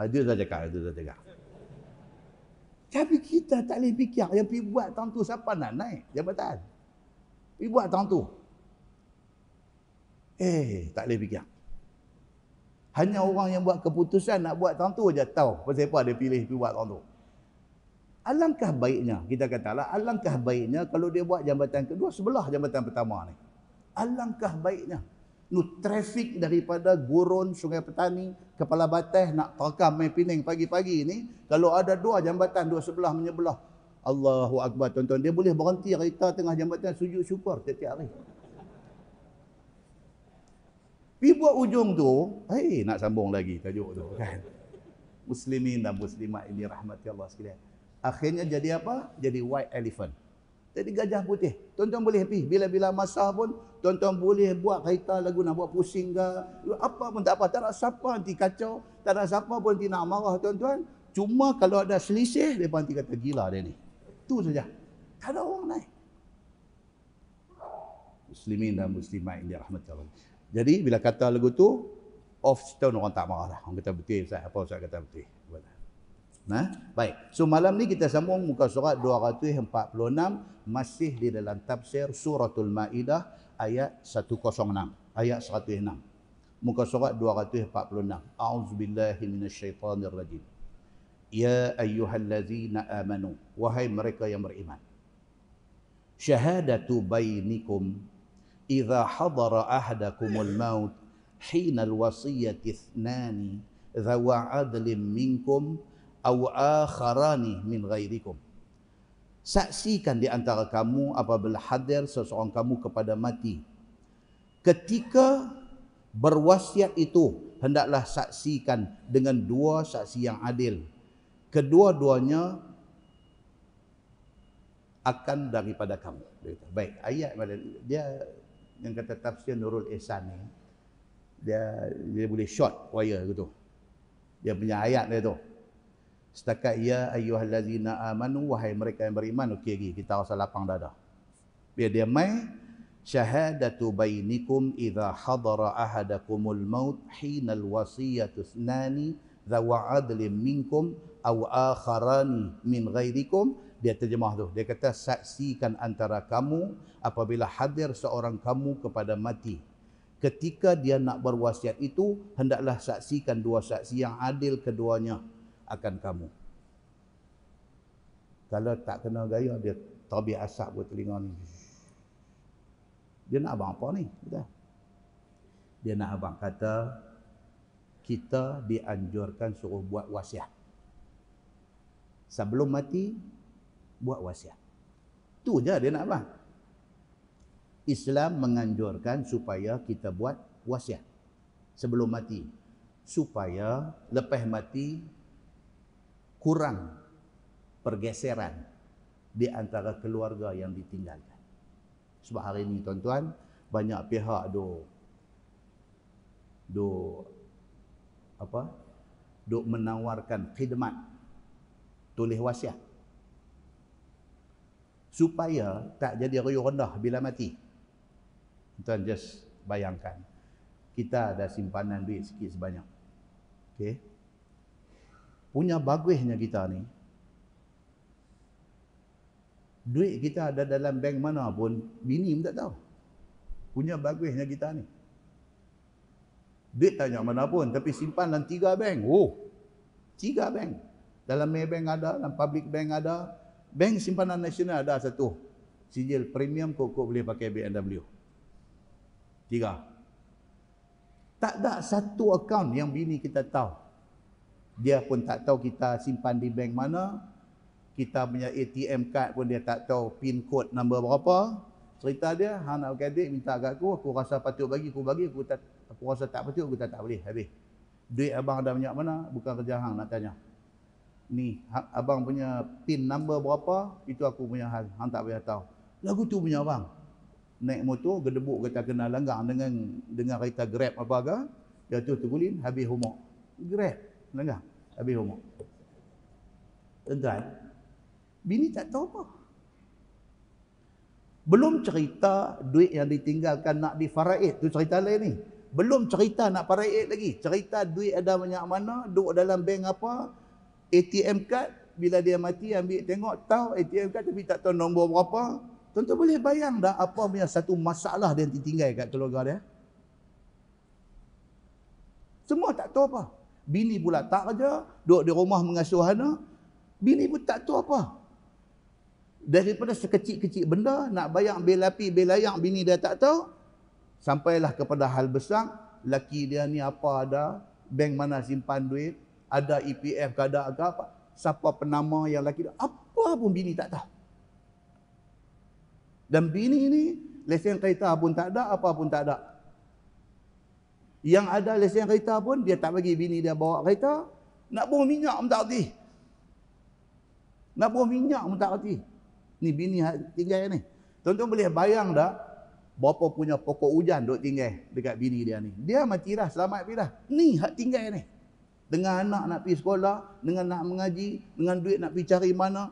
Itu saya cakap. Tapi kita tak boleh fikir yang pergi buat tahun tu siapa nak naik jambatan. Pergi buat tahun tu. Tak boleh fikir. Hanya orang yang buat keputusan nak buat tahun tu je tahu pasal apa dia pilih pergi buat tahun tu. Alangkah baiknya, kita katalah, alangkah baiknya kalau dia buat jambatan kedua sebelah jambatan pertama ni. Alangkah baiknya. Trafik daripada Gurun, Sungai Petani, Kepala Batas nak terkam main Pening pagi-pagi ni, kalau ada 2 jambatan, 2 sebelah menyebelah, Allahu Akbar tuan-tuan, dia boleh berhenti kereta tengah jambatan sujud syukur setiap hari. Pergi buat ujung tu, nak sambung lagi tajuk tu kan. Muslimin dan muslimat ini rahmati Allah sekalian. Akhirnya jadi apa? Jadi white elephant. Jadi gajah putih. Tuan-tuan boleh pergi. Bila-bila masa pun, tuan-tuan boleh buat kereta lagu nak buat pusing ke. Apa pun tak apa. Tak ada siapa nanti kacau. Tak ada siapa pun nanti nak marah tuan-tuan. Cuma kalau ada selisih, mereka nanti kata gila dia ni. Itu saja. Tak ada orang naik. Muslimin dan muslimat ini rahmati Allah. Jadi bila kata lagu tu, off stone orang tak marah lah. Orang kata betul Ustaz. Apa Ustaz kata betul. Baik. So malam ni kita sambung muka surat 246 masih di dalam tafsir suratul Maidah ayat 106. Ayat 106. Muka surat 246. A'udzubillahi minasyaitonirrajim. Ya ayyuhallazina amanu, wahai mereka yang beriman. Syahadatu bainikum idza hadara ahadakumul maut hina alwasiyati ithnani zawa adlim minkum aw akharani min ghairikum. Saksikan di antara kamu apabila hadir seseorang kamu kepada mati. Ketika berwasiat itu, hendaklah saksikan dengan dua saksi yang adil. Kedua-duanya akan daripada kamu. Baik, ayat dia yang kata tafsir Nurul Ihsan ni, dia boleh short wire gitu. Dia punya ayat dia tu. Setakat ya ayyuhallazina amanu, wahai mereka yang beriman, okey lagi, kita rasa lapang dada. Biar dia mai syahadatu bainikum idza hadara ahadakumul maut hinal wasiyatu thnani dzawa adlin minkum aw akharani min ghairikum. Dia terjemah tu. Dia kata saksikan antara kamu apabila hadir seorang kamu kepada mati. Ketika dia nak berwasiat itu, hendaklah saksikan dua saksi yang adil keduanya akan kamu. Kalau tak kena gaya, dia terbit asap buat telinga ni. Dia nak abang apa ni? Dia nak abang kata, kita dianjurkan suruh buat wasiat. Sebelum mati, buat wasiat. Tu je dia nak abang. Islam menganjurkan supaya kita buat wasiat sebelum mati. Supaya lepas mati, kurang pergeseran di antara keluarga yang ditinggalkan. Sebab hari ini tuan-tuan, banyak pihak duk menawarkan khidmat tulis wasiat supaya tak jadi riuh rendah bila mati. Tuan just bayangkan, kita ada simpanan duit sikit sebanyak. Okey. Punya bagusnya kita ni, duit kita ada dalam bank mana pun, bini pun tak tahu. Punya bagusnya kita ni. Duit tak banyak mana pun, tapi simpan dalam 3 bank. 3 bank. Dalam Maybank ada, dalam Public Bank ada, Bank Simpanan Nasional ada satu. Sijil premium kok boleh pakai BMW. 3. Tak ada satu akaun yang bini kita tahu. Dia pun tak tahu kita simpan di bank mana. Kita punya ATM card pun dia tak tahu pin code nombor berapa. Cerita dia, hang nak pakai duit minta kat aku rasa patut bagi, aku bagi, aku rasa tak patut, aku tak boleh, habis. Duit abang ada banyak mana? Bukan kerja hang nak tanya. Ni abang punya pin number berapa, itu aku punya hal, hang tak payah tahu. Lagu tu punya abang. Naik motor gedebuk kata kena langgar dengan kereta Grab apa ke, jatuh terguling, habis humuk. Grab langgar, habis humuk. Tuan-tuan, bini tak tahu apa. Belum cerita duit yang ditinggalkan nak difaraid, tu cerita lain ni. Belum cerita nak faraid lagi, cerita duit ada banyak mana, duduk dalam bank apa, ATM card, bila dia mati ambil tengok, tahu ATM card tapi tak tahu nombor berapa. Tuan-tuan boleh bayang dah apa punya satu masalah dia ditinggal kat keluarga dia. Semua tak tahu apa. Bini pula tak kerja, duduk di rumah mengasuh anak, bini pun tak tahu apa. Daripada sekecil-kecil benda, nak bayar bil api, bil air, bini dia tak tahu. Sampailah kepada hal besar, laki dia ni apa ada, bank mana simpan duit, ada EPF ke ada apa, siapa penama yang laki dia, apa pun bini tak tahu. Dan bini ni, lesen kereta pun tak ada, apa pun tak ada. Yang ada lesen kereta pun, dia tak bagi bini dia bawa kereta, nak buang minyak pun tak erti. Nak buang minyak pun tak erti. Ni bini tinggal ni. Tuan-tuan boleh bayang tak berapa punya pokok hujan duk tinggal dekat bini dia ni. Dia mati dah, selamat pergi dah. Ni hak tinggal ni. Dengan anak nak pergi sekolah, dengan nak mengaji, dengan duit nak pergi cari mana.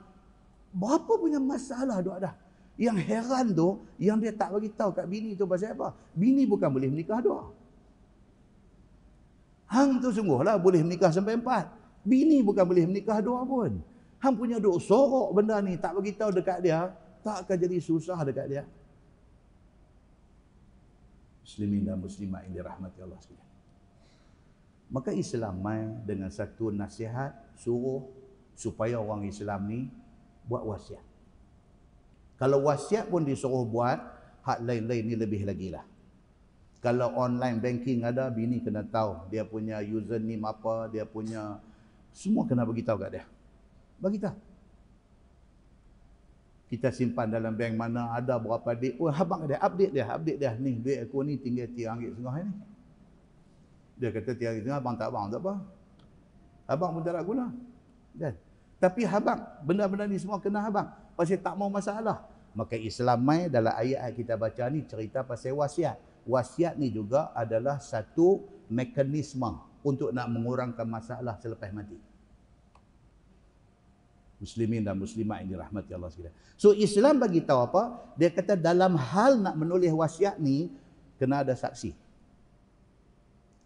Berapa punya masalah duk ada. Yang heran tu, yang dia tak bagi tahu kat bini tu pasal apa? Bini bukan boleh menikah 2. Hang tu sungguhlah boleh menikah sampai 4. Bini bukan boleh menikah 2 pun. Hang punya duk sorok benda ni, tak bagi tahu dekat dia, tak akan jadi susah dekat dia. Muslimin dan muslimat yang dirahmati Allah sekalian. Maka Islam mai dengan satu nasihat, suruh supaya orang Islam ni buat wasiat. Kalau wasiat pun disuruh buat, hak lain-lain ni lebih lagi lah. Kalau online banking ada, bini kena tahu. Dia punya username apa, dia punya... Semua kena beritahu kat dia. Bagi tahu. Kita simpan dalam bank mana, ada berapa duit. Oh, abang dia, update dia. Ni, duit aku ni tinggal RM3.50 ni. Dia kata RM3.50, abang tak apa. Abang pun tak nak guna. Kan? Tapi abang, benda-benda ni semua kena abang. Pasal tak mau masalah. Maka Islam mai dalam ayat kita baca ni cerita pasal wasiat. Wasiat ni juga adalah satu mekanisme untuk nak mengurangkan masalah selepas mati. Muslimin dan muslimat yang dirahmati Allah sekalian. So Islam bagi tahu apa? Dia kata dalam hal nak menulis wasiat ni kena ada saksi.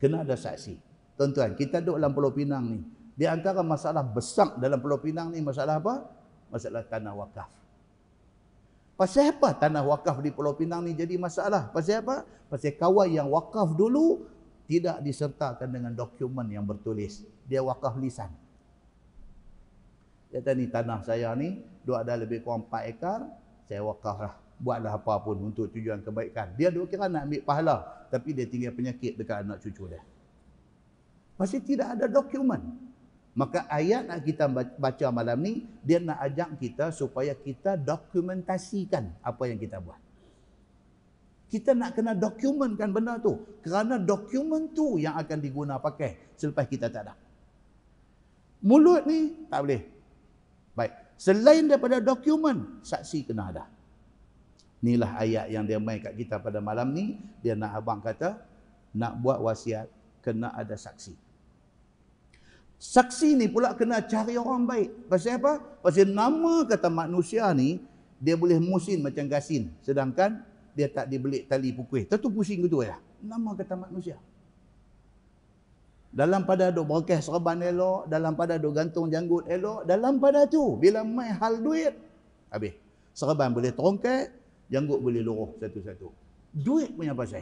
Kena ada saksi. Tuan-tuan, kita duduk dalam Pulau Pinang ni. Di antara masalah besar dalam Pulau Pinang ni masalah apa? Masalah tanah wakaf. Pasal apa tanah wakaf di Pulau Pinang ni jadi masalah? Pasal apa? Pasal kawan yang wakaf dulu tidak disertakan dengan dokumen yang bertulis. Dia wakaf lisan. Dia kata ni tanah saya ni, duk ada lebih kurang 4 ekar, saya wakaf lah. Buatlah apa pun untuk tujuan kebaikan. Dia duk kira nak ambil pahala, tapi dia tinggal penyakit dekat anak cucu dia. Pasal tidak ada dokumen. Maka ayat nak kita baca malam ni, dia nak ajak kita supaya kita dokumentasikan apa yang kita buat. Kita nak kena dokumenkan benda tu. Kerana dokumen tu yang akan diguna pakai selepas kita tak ada. Mulut ni tak boleh. Baik. Selain daripada dokumen, saksi kena ada. Inilah ayat yang dia main kat kita pada malam ni. Dia nak abang kata, nak buat wasiat, kena ada saksi. Saksi ni pula kena cari orang baik. Pasal apa? Pasal nama kata manusia ni, dia boleh musin macam gasin. Sedangkan dia tak dibelik tali pukul. Tentu pusing gitu ya. Nama kata manusia. Dalam pada duk berkah serban elok, dalam pada duk gantung janggut elok, dalam pada tu bila main hal duit, habis. Serban boleh terongkat, janggut boleh luruh satu-satu. Duit punya pasal.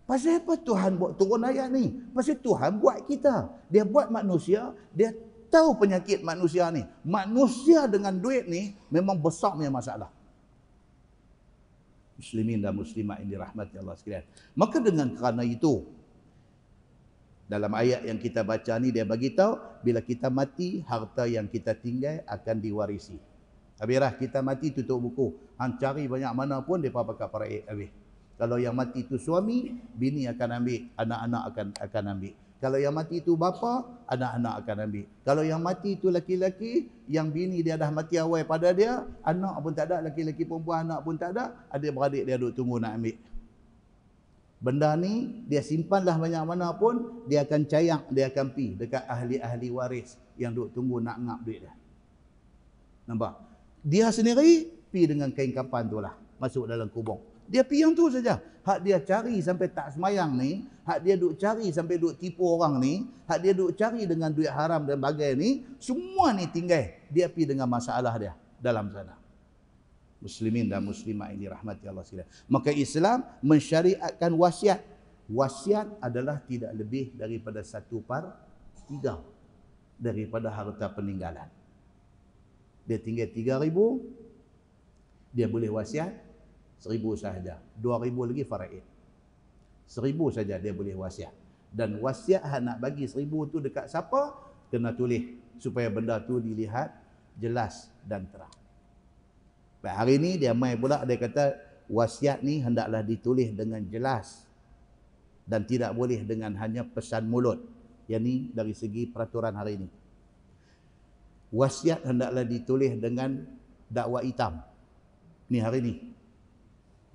Pasal apa Tuhan buat turun ayat ni? Pasal Tuhan buat kita. Dia buat manusia, dia tahu penyakit manusia ni. Manusia dengan duit ni memang besar punya masalah. Muslimin dan muslimat yang dirahmati Allah sekalian. Maka dengan kerana itu, dalam ayat yang kita baca ni dia bagi tahu bila kita mati, harta yang kita tinggal akan diwarisi. Habislah kita mati tutup buku. Hang cari banyak mana pun depa pakai paraid habis. Kalau yang mati itu suami, bini akan ambil, anak-anak akan ambil. Kalau yang mati itu bapa, anak-anak akan ambil. Kalau yang mati itu laki-laki, yang bini dia dah mati awal pada dia, anak pun tak ada, laki-laki perempuan anak pun tak ada, adik-beradik dia duduk tunggu nak ambil. Benda ni dia simpanlah banyak mana pun, dia akan cayak, dia akan pi dekat ahli-ahli waris yang duduk tunggu nak ngap duit dia. Nampak? Dia sendiri pi dengan kain kapan tu lah, masuk dalam kubur. Dia pergi yang tu saja. Hak dia cari sampai tak semayang ni, hak dia duk cari sampai duk tipu orang ni, hak dia duk cari dengan duit haram dan bagai ni, semua ni tinggal. Dia pergi dengan masalah dia dalam sana. Muslimin dan muslimat ini rahmati Allah sekalian. Maka Islam mensyariatkan wasiat. Wasiat adalah tidak lebih daripada 1/3 daripada harta peninggalan. Dia tinggal 3,000, dia boleh wasiat 1,000 sahaja. 2,000 lagi faraid. 1,000 saja dia boleh wasiat. Dan wasiat nak bagi 1,000 tu dekat siapa, kena tulis supaya benda tu dilihat jelas dan terang. Baik, hari ni dia mai pula dia kata wasiat ni hendaklah ditulis dengan jelas dan tidak boleh dengan hanya pesan mulut. Yang ni dari segi peraturan hari ini. Wasiat hendaklah ditulis dengan dakwah hitam. Ni hari ni.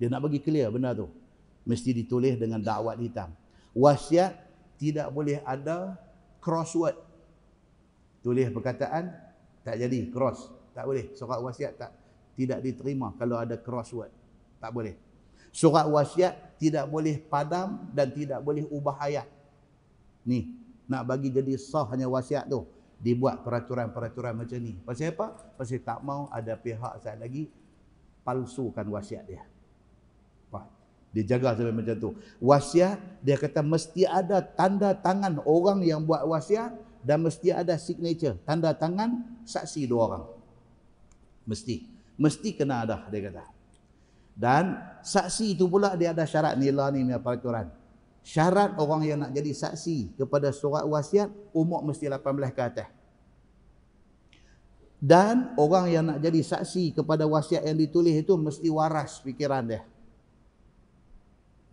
Dia nak bagi clear benda tu. Mesti ditulis dengan dakwat hitam. Wasiat tidak boleh ada crossword. Tulis perkataan, tak jadi. Cross. Tak boleh. Surat wasiat tidak diterima kalau ada crossword. Tak boleh. Surat wasiat tidak boleh padam dan tidak boleh ubah ayat. Ni, nak bagi jadi sah hanya wasiat tu. Dibuat peraturan-peraturan macam ni. Pasal apa? Pasal tak mau ada pihak sekali lagi palsukan wasiat dia. Dia jaga sampai macam tu. Wasiat, dia kata mesti ada tanda tangan orang yang buat wasiat dan mesti ada signature, tanda tangan saksi 2 orang. Mesti kena ada, dia kata. Dan saksi itu pula dia ada syarat nila ni punya peraturan. Syarat orang yang nak jadi saksi kepada surat wasiat umur mesti 18 ke atas. Dan orang yang nak jadi saksi kepada wasiat yang ditulis itu mesti waras fikiran dia.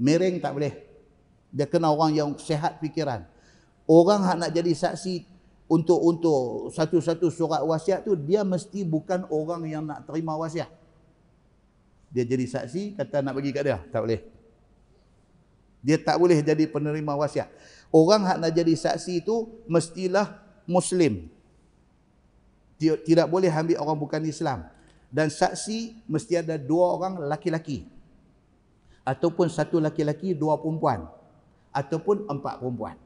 Miring tak boleh. Dia kena orang yang sihat fikiran. Orang yang nak jadi saksi untuk satu-satu surat wasiat tu, dia mesti bukan orang yang nak terima wasiat. Dia jadi saksi, kata nak bagi kat dia, tak boleh. Dia tak boleh jadi penerima wasiat. Orang yang nak jadi saksi itu mestilah Muslim. Tidak boleh ambil orang bukan Islam. Dan saksi mesti ada 2 orang laki-laki. Ataupun 1 laki-laki, 2 perempuan. Ataupun 4 perempuan.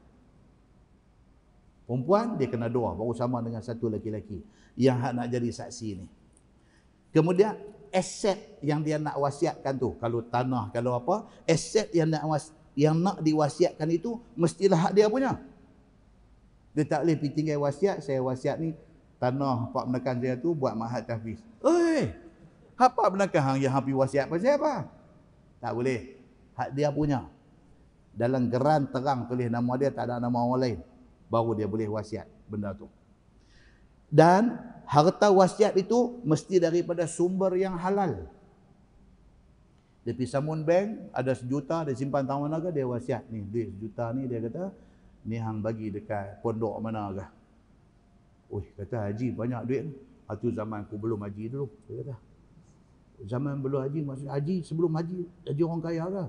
Perempuan dia kena 2, baru sama dengan 1 laki-laki yang nak jadi saksi ni. Kemudian aset yang dia nak wasiatkan tu, kalau tanah, kalau apa, aset yang nak diwasiatkan itu mestilah hak dia punya. Dia tak boleh pergi tinggal wasiat, saya wasiat ni tanah pak menekan saya tu buat mahat tahfiz. Apa menekan yang hang pergi wasiat pasal apa? Tak boleh. Hak dia punya. Dalam geran terang tulis nama dia, tak ada nama orang lain. Baru dia boleh wasiat benda tu. Dan harta wasiat itu mesti daripada sumber yang halal. Dia pergi sambung bank, ada 1 juta, dia simpan tahun mana ke, dia wasiat. Ni duit 1 juta ni, dia kata, ni hang bagi dekat pondok mana ke. Kata haji banyak duit. Itu zaman aku belum haji dulu. Dia kata, zaman belum haji, maksud haji sebelum haji orang kaya ke?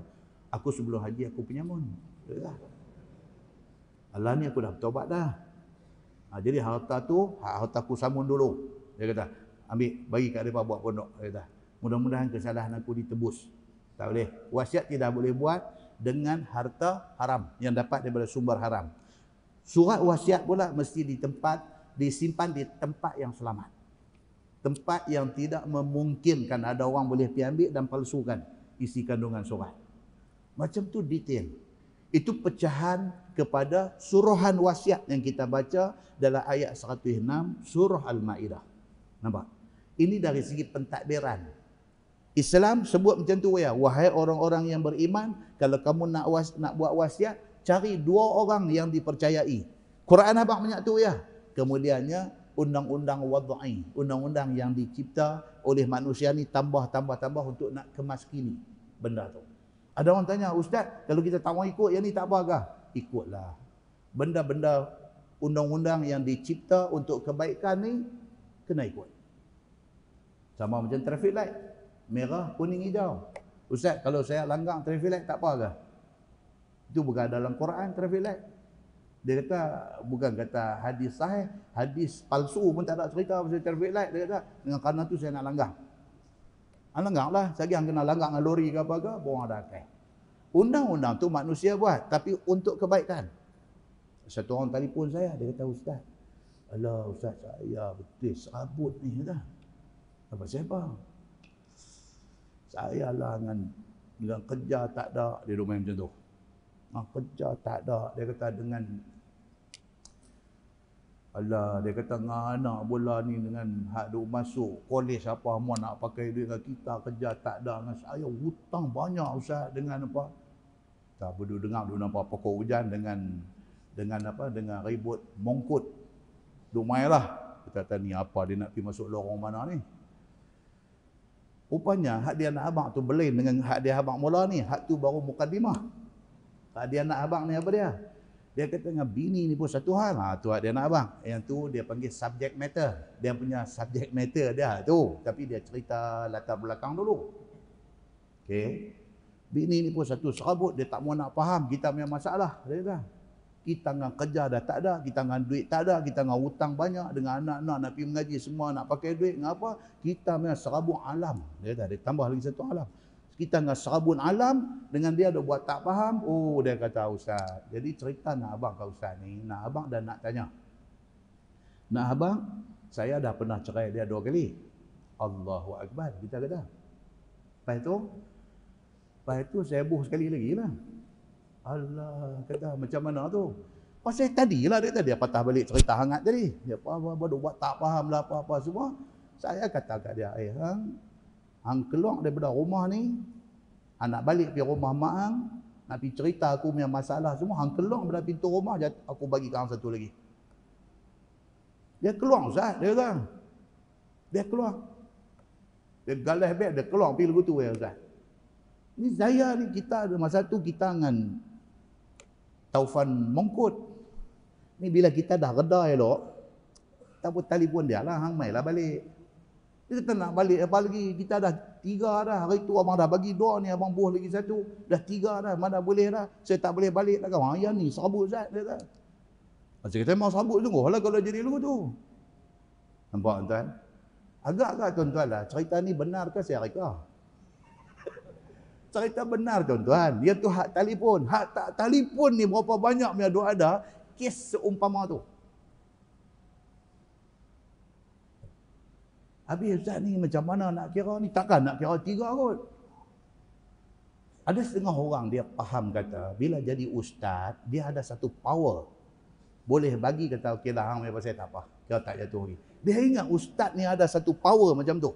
Aku sebelum haji aku penyamun. Dia kata, Allah ni aku dah bertaubat dah. Jadi harta tu, harta aku samun dulu. Dia kata, ambil, bagi kat mereka buat pondok. Dia kata, mudah-mudahan kesalahan aku ditebus. Tak boleh. Wasiat tidak boleh buat dengan harta haram yang dapat daripada sumber haram. Surat wasiat pula mesti disimpan di tempat yang selamat. Tempat yang tidak memungkinkan ada orang boleh pergi ambil dan palsukan isi kandungan surat. Macam tu detail. Itu pecahan kepada suruhan wasiat yang kita baca dalam ayat 106 surah Al-Ma'idah. Nampak? Ini dari segi pentadbiran. Islam sebut macam tu ya, wahai orang-orang yang beriman, kalau kamu nak buat wasiat, cari 2 orang yang dipercayai. Quran abang banyak tu ya. Kemudiannya undang-undang wad'i, undang-undang yang dicipta oleh manusia ni tambah untuk nak kemaskini benda tu. Ada orang tanya, Ustaz, kalau kita tak mau ikut yang ni tak apakah? Ikutlah. Benda-benda undang-undang yang dicipta untuk kebaikan ni kena ikut. Sama macam traffic light. Merah, kuning, hijau. Ustaz, kalau saya langgar traffic light tak apakah? Itu bukan dalam Quran traffic light. Dia kata, bukan kata hadis sahih, hadis palsu pun tak ada cerita pasal traffic light. Dia kata, dengan kerana tu saya nak langgar. Langgar lah, saya kena langgar dengan lori ke apa ke, borang ada akal. Undang-undang tu manusia buat, tapi untuk kebaikan. Satu orang telefon saya, dia kata, Ustaz, alah Ustaz, saya betul serabut ni, kata. Apa siapa? Saya lah dengan kerja tak ada, dia duduk main macam tu. Kerja tak ada, dia kata dengan alah, dia kata dengan anak bola ni dengan hak duk masuk kolej apa semua nak pakai duit dengan kita, kerja tak ada dengan saya, hutang banyak Ustaz dengan apa. Tak perlu dengar duk nampak pokok hujan dengan apa, dengan ribut mongkut. Duk main lah. Kita kata ni apa dia nak pergi masuk lorong mana ni. Rupanya hak dia anak abang tu belain dengan hak dia abang mula ni, hak tu baru mukadimah. Hak dia anak abang ni apa dia? Dia kata dengan bini ni pun satu hal. Tu hak dia anak abang. Yang tu dia panggil subject matter. Dia punya subject matter dia tu. Tapi dia cerita latar belakang dulu. Okey. Bini ni pun satu serabut. Dia tak mau nak faham kita punya masalah. Dia kata, kita dengan kerja dah tak ada. Kita dengan duit tak ada. Kita dengan hutang banyak. Dengan anak-anak nak pergi mengaji semua. Nak pakai duit. Dengan apa? Kita punya serabut alam. Dia kata, dia tambah lagi satu alam. Kita dengan serabun alam, dengan dia dah buat tak faham. Dia kata, Ustaz, jadi cerita nak abang ke Ustaz ni, nak abang dan nak tanya. Nak abang, saya dah pernah cerai dia 2 kali. Allahu Akbar, kita kata. Lepas itu saya buh sekali lagi lah. Allah, kata, macam mana tu? Pasal tadilah dia patah balik cerita hangat tadi. Dia buat tak faham lah apa-apa semua. Saya kata kat dia, hang keluar daripada rumah ni, hang nak balik pergi rumah mak hang, nak pergi cerita aku punya masalah semua, hang keluar daripada pintu rumah, aku bagi kau satu lagi. Dia keluar Ustaz, dia kata. Dia keluar. Dia galah beg, dia keluar pergi lagu tu ya Ustaz. Ni saya ni, kita ada masa tu kita dengan Taufan Mongkut. Ni bila kita dah reda elok, kita pun telefon dia lah, hang mai lah balik. Dia kata nak balik apa lagi? Kita dah 3 dah. Hari tu abang dah bagi 2 ni, abang buah lagi 1. Dah 3 dah, mana boleh dah. Saya tak boleh balik dah kawan. Yang ni serabut Ustaz, dia kata. Saya kata memang serabut sungguh lah kalau jadi lagu tu. Nampak tuan? Agak-agak tuan-tuan lah, cerita ni benar ke saya reka? Cerita benar tuan-tuan. Dia tu hak telefon. Hak tak telefon ni berapa banyak punya duk ada kes seumpama tu. Habis Ustaz ni macam mana nak kira ni? Takkan nak kira 3 kot. Ada setengah orang dia faham kata, bila jadi ustaz, dia ada satu power. Boleh bagi kata, okey lah, hang pasal tak apa. Kira tak jatuh lagi. Dia ingat ustaz ni ada satu power macam tu.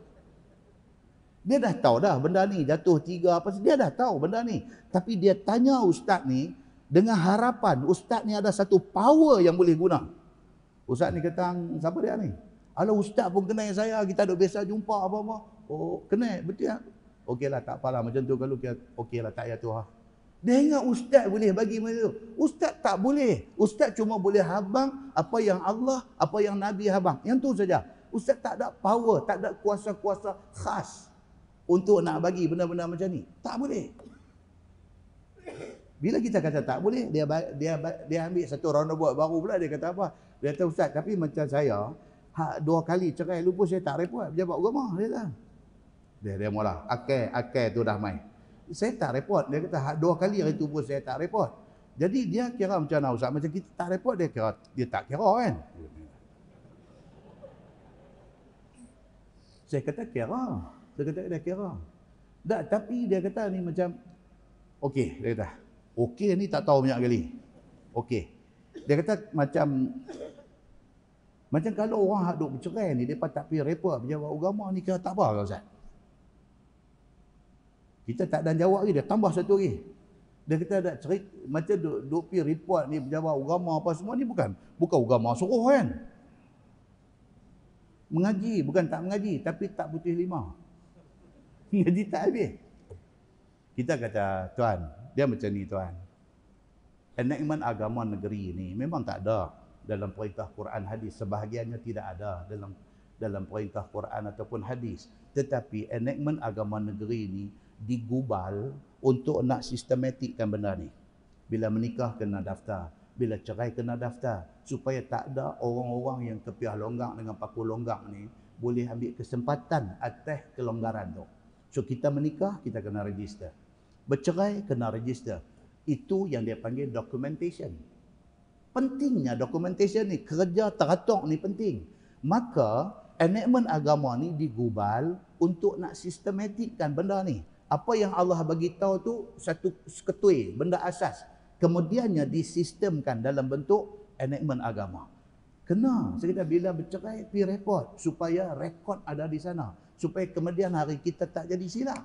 Dia dah tahu dah benda ni, jatuh 3 apa, dia dah tahu benda ni. Tapi dia tanya ustaz ni, dengan harapan ustaz ni ada satu power yang boleh guna. Ustaz ni kata, siapa dia ni? Kalau ustaz pun kenal saya, kita dah biasa jumpa apa-apa. Oh, kenal, betul tak? Okeylah, tak apalah macam tu kalau kita, okeylah, tak payah tu ha. Dia ingat ustaz boleh bagi macam tu. Ustaz tak boleh. Ustaz cuma boleh habang apa yang Allah, apa yang Nabi habang. Yang tu saja. Ustaz tak ada power, tak ada kuasa-kuasa khas untuk nak bagi benda-benda macam ni. Tak boleh. Bila kita kata tak boleh, dia ambil satu roundabout baru pula. Dia kata apa? Dia kata, Ustaz, tapi macam saya, 2 kali cerai lupa saya tak report pejabat agama. Dia kata. Dia mula. Akal tu dah main. Saya tak report. Dia kata 2 kali hari tu pun saya tak report. Jadi dia kira macam mana Ustaz? Macam kita tak report, dia kira dia tak kira kan? Saya kata kira. Saya kata dia kira. Tak, tapi dia kata ni macam okey, dia kata. Okey ni tak tahu banyak kali. Okey. Dia kata macam kalau orang hak duk bercerai ni, depa tak pergi report pejabat agama ni, kira tak apa ke Ustaz? Kita tak ada jawab lagi, dia tambah satu lagi. Dia kata ada cerita macam duk pergi report ni pejabat agama apa semua ni, bukan agama suruh kan. Mengaji, bukan tak mengaji, tapi tak putih 5. Mengaji tak habis. Kita kata, tuan, dia macam ni tuan. Enactment agama negeri ni memang tak ada dalam perintah Quran hadis. Sebahagiannya tidak ada dalam perintah Quran ataupun hadis. Tetapi enactment agama negeri ni digubal untuk nak sistematikkan benda ni. Bila menikah kena daftar, bila cerai kena daftar, supaya tak ada orang-orang yang kepiah longgak dengan paku longgak ni boleh ambil kesempatan atas kelonggaran tu. So kita menikah, kita kena register. Bercerai kena register. Itu yang dia panggil documentation. Pentingnya documentation ni, kerja teratur ni penting. Maka enactment agama ni digubal untuk nak sistematikkan benda ni. Apa yang Allah bagi tahu tu satu ketui, benda asas. Kemudiannya disistemkan dalam bentuk enactment agama. Kena, saya kata bila bercerai pergi report supaya rekod ada di sana, supaya kemudian hari kita tak jadi silap.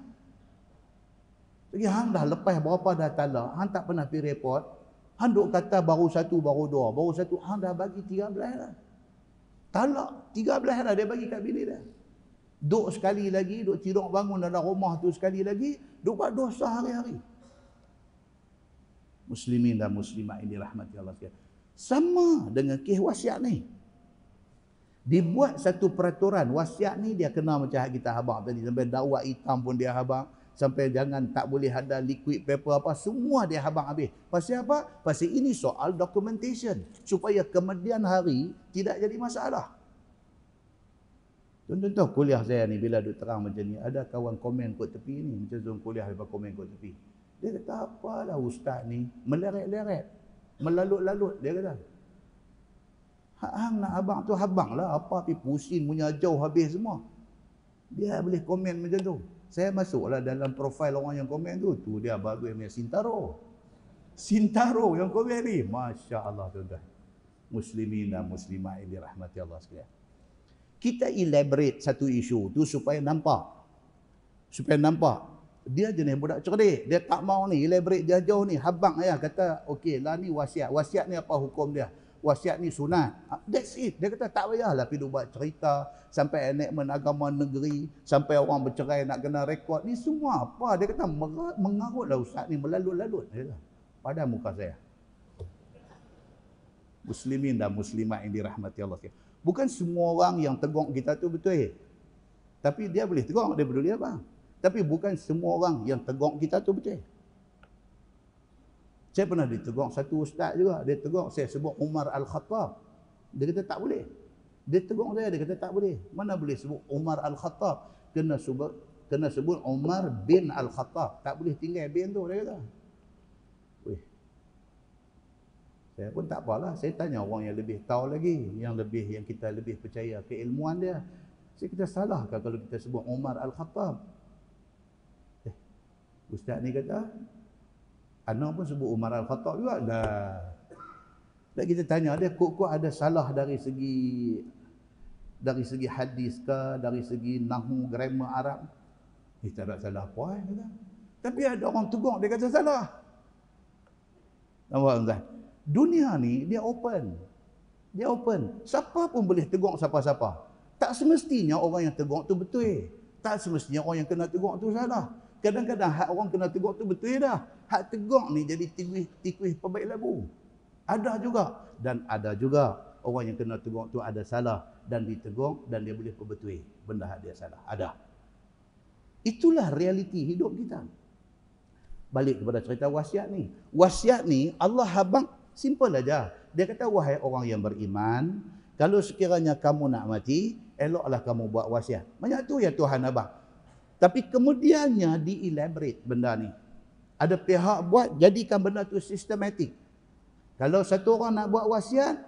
Jadi hang dah lepas berapa dah talak, hang tak pernah pergi report, hang duk kata baru 1, baru 2, baru 1, hang dah bagi 13 dah. Talak 13 dah dia bagi kat bini dah. Duk sekali lagi, duk tidur bangun dalam rumah tu sekali lagi, duk buat dosa hari-hari. Muslimin dan muslimat ini rahmati Allah sekalian. Sama dengan kes wasiat ni. Dibuat satu peraturan, wasiat ni dia kena macam kita habang tadi, sampai dakwah hitam pun dia habang, sampai jangan tak boleh ada liquid paper apa, semua dia habang habis. Pasal apa? Pasal ini soal documentation, supaya kemudian hari tidak jadi masalah. Contoh kuliah saya ni bila duk terang macam ni, ada kawan komen kot tepi ni, macam tu kuliah lepas komen kot tepi. Dia kata, apalah ustaz ni meleret-leret, melalut-lalut, dia kata. Hang nak abang tu habang lah, apa pergi pusing punya jauh habis semua. Dia boleh komen macam tu. Saya masuklah dalam profil orang yang komen tu, tu dia bagus punya Sintaro. Sintaro yang komen ni, Masya Allah tuan-tuan. Muslimin dan muslimat yang dirahmati Allah sekalian. Kita elaborate satu isu tu supaya nampak supaya nampak. Dia jenis budak cerdik. Dia tak mau ni, elaborate jauh-jauh ni. Habang ayah kata, okey lah ni wasiat. Wasiat ni apa hukum dia? Wasiat ni sunat. That's it. Dia kata tak payahlah pergi buat cerita sampai enakmen agama negeri, sampai orang bercerai nak kena rekod. Ni semua apa? Dia kata mengarutlah ustaz ni, melalut-lalut. Pada muka saya. Muslimin dan muslimat yang dirahmati Allah. Bukan semua orang yang tegur kita tu betul. Tapi dia boleh tegur, dia peduli apa? Tapi bukan semua orang yang tegur kita tu betul. Saya pernah ditegur satu ustaz juga. Dia tegur saya sebut Umar Al-Khattab. Dia kata tak boleh. Dia tegur saya, dia kata tak boleh. Mana boleh sebut Umar Al-Khattab? Kena sebut Umar bin Al-Khattab. Tak boleh tinggal bin tu, dia kata. Wih. Saya pun tak apalah. Saya tanya orang yang lebih tahu lagi. Yang kita lebih percaya keilmuan dia. Saya kata salahkah kalau kita sebut Umar Al-Khattab? Ustaz ni kata, Ana pun sebut Umar Al-Khattab juga. Dan kita tanya dia, kok ada salah dari segi hadis ke, dari segi nahu, grammar Arab? Tak ada salah apa. Kata. Tapi ada orang tegur, dia kata salah. Nampak tuan? Dunia ni, dia open. Dia open. Siapa pun boleh tegur siapa-siapa. Tak semestinya orang yang tegur tu betul. Tak semestinya orang yang kena tegur tu salah. Kadang-kadang hak orang kena tegur tu betul dah. Hak tegur ni jadi tikuih pebaik labu. Ada juga. Dan ada juga orang yang kena tegur tu ada salah. Dan ditegur dan dia boleh perbetui benda hak dia salah. Ada. Itulah realiti hidup kita. Balik kepada cerita wasiat ni. Wasiat ni Allah habang simple aja. Dia kata, wahai orang yang beriman, kalau sekiranya kamu nak mati, eloklah kamu buat wasiat. Banyak tu ya Tuhan abang. Tapi kemudiannya di-elaborate benda ni. Ada pihak buat, jadikan benda tu sistematik. Kalau satu orang nak buat wasiat,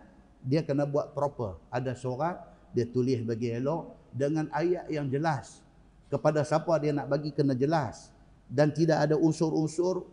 dia kena buat proper. Ada surat, dia tulis bagi elok, dengan ayat yang jelas. Kepada siapa dia nak bagi kena jelas. Dan tidak ada unsur-unsur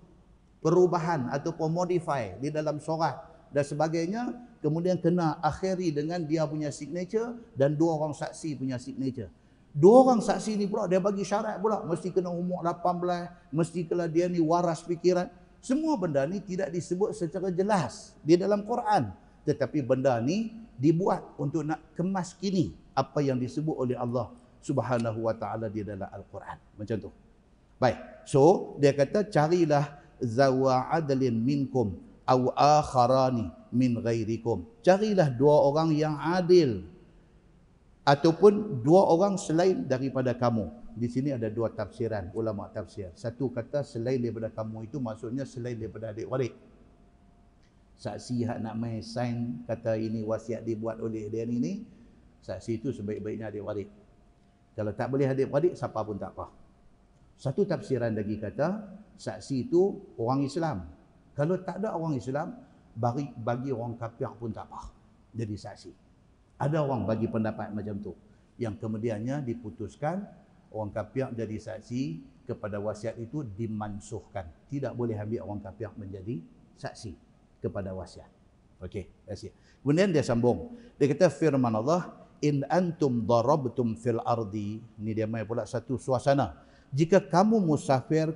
perubahan ataupun modify di dalam surat dan sebagainya. Kemudian kena akhiri dengan dia punya signature dan 2 orang saksi punya signature. 2 orang saksi ni pula dia bagi syarat pula, mesti kena umur 18, mesti kena dia ni waras fikiran. Semua benda ni tidak disebut secara jelas di dalam Quran, tetapi benda ni dibuat untuk nak kemas kini apa yang disebut oleh Allah Subhanahu wa taala di dalam Al-Quran. Macam tu. Baik. So dia kata carilah zawa adlin minkum aw akharani min ghairikum. Carilah 2 orang yang adil ataupun 2 orang selain daripada kamu. Di sini ada 2 tafsiran ulama tafsir. Satu kata selain daripada kamu itu maksudnya selain daripada adik-beradik. Saksi hak nak main sign kata ini wasiat dibuat oleh dia ni, saksi itu sebaik-baiknya adik-beradik. Kalau tak boleh adik-beradik, siapa pun tak apa. Satu tafsiran lagi kata saksi itu orang Islam. Kalau tak ada orang Islam, bagi orang kafir pun tak apa jadi saksi. Ada orang bagi pendapat macam tu. Yang kemudiannya diputuskan orang kafir jadi saksi kepada wasiat itu dimansuhkan. Tidak boleh ambil orang kafir menjadi saksi kepada wasiat. Okey, that's it. Kemudian dia sambung. Dia kata firman Allah, in antum darabtum fil ardi. Ini dia mai pula satu suasana. Jika kamu musafir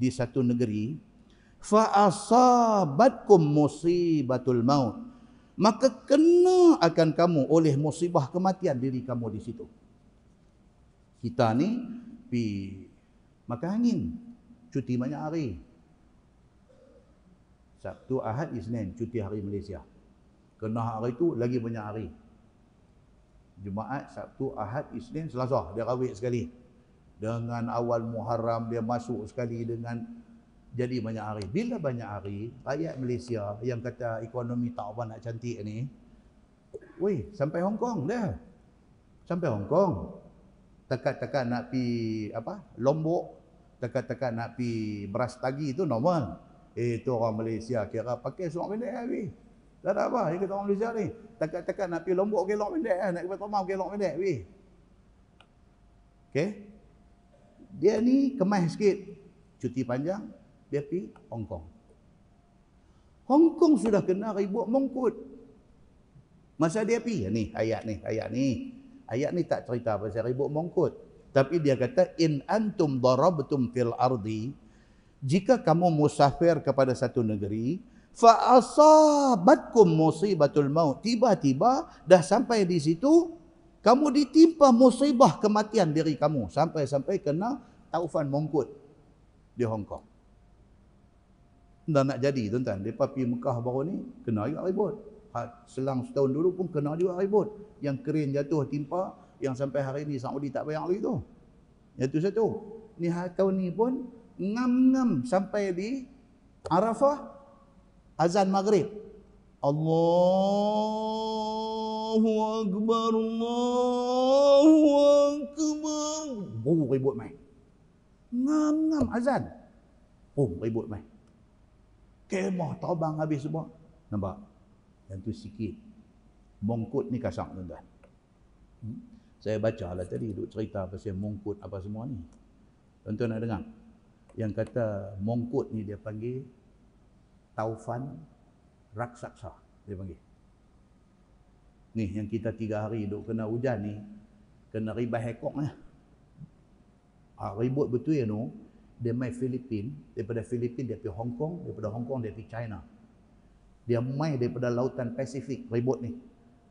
di satu negeri, fa asabatkum musibatul maut, maka kena akan kamu oleh musibah kematian diri kamu di situ. Kita ni pergi makan angin, cuti banyak hari. Sabtu, Ahad, Isnin, cuti hari Malaysia. Kena hari tu lagi banyak hari. Jumaat, Sabtu, Ahad, Isnin, Selasa, dia rawit sekali. Dengan awal Muharram dia masuk sekali dengan jadi banyak hari. Bila banyak hari, rakyat Malaysia yang kata ekonomi tak apa nak cantik ni, weh, sampai Hong Kong dah. Sampai Hong Kong. Tekat-tekat nak pi Lombok, tekat-tekat nak pi Beras Tagi tu normal. Itu orang Malaysia kira pakai seluar pendek weh. Tak ada apa, dia kata orang Malaysia ni. Tekat-tekat nak pi Lombok pakai seluar pendek, nak ke Batam pakai seluar pendek weh. Okey. Dia ni kemas sikit. Cuti panjang, dia pergi Hong Kong. Hong Kong sudah kena ribut mongkut. Masa dia pergi, ni ayat ni. Ayat ni tak cerita pasal ribut mongkut. Tapi dia kata, in antum darabtum fil ardi, jika kamu musafir kepada satu negeri, fa asabatkum musibatul maut, tiba-tiba dah sampai di situ, kamu ditimpa musibah kematian diri kamu, sampai-sampai kena taufan mongkut di Hong Kong. Dah nak jadi tuan-tuan, depa pergi Mekah baru ni kena juga ribut. Selang setahun dulu pun kena juga ribut. Yang kerin jatuh timpa, yang sampai hari ni Saudi tak bayar lagi tu. Itu satu. Ni tahun ni pun ngam-ngam sampai di Arafah, azan maghrib. Allahu Akbar, Allahu Akbar. Ribut mai. Ngam-ngam azan. Ribut mai. Kemah terbang habis semua. Nampak? Yang tu sikit. Mongkut ni kasar tuan-tuan. Saya baca lah tadi duk cerita pasal mongkut apa semua ni. Tuan-tuan nak dengar? Yang kata mongkut ni dia panggil taufan raksasa. Dia panggil. Ni yang kita 3 hari duk kena hujan ni. Kena ribah ekok lah. Ribut betul ya no. Dia main Filipin, daripada Filipin dia pergi Hong Kong, daripada Hong Kong dia pergi China. Dia main daripada lautan Pasifik, ribut ni.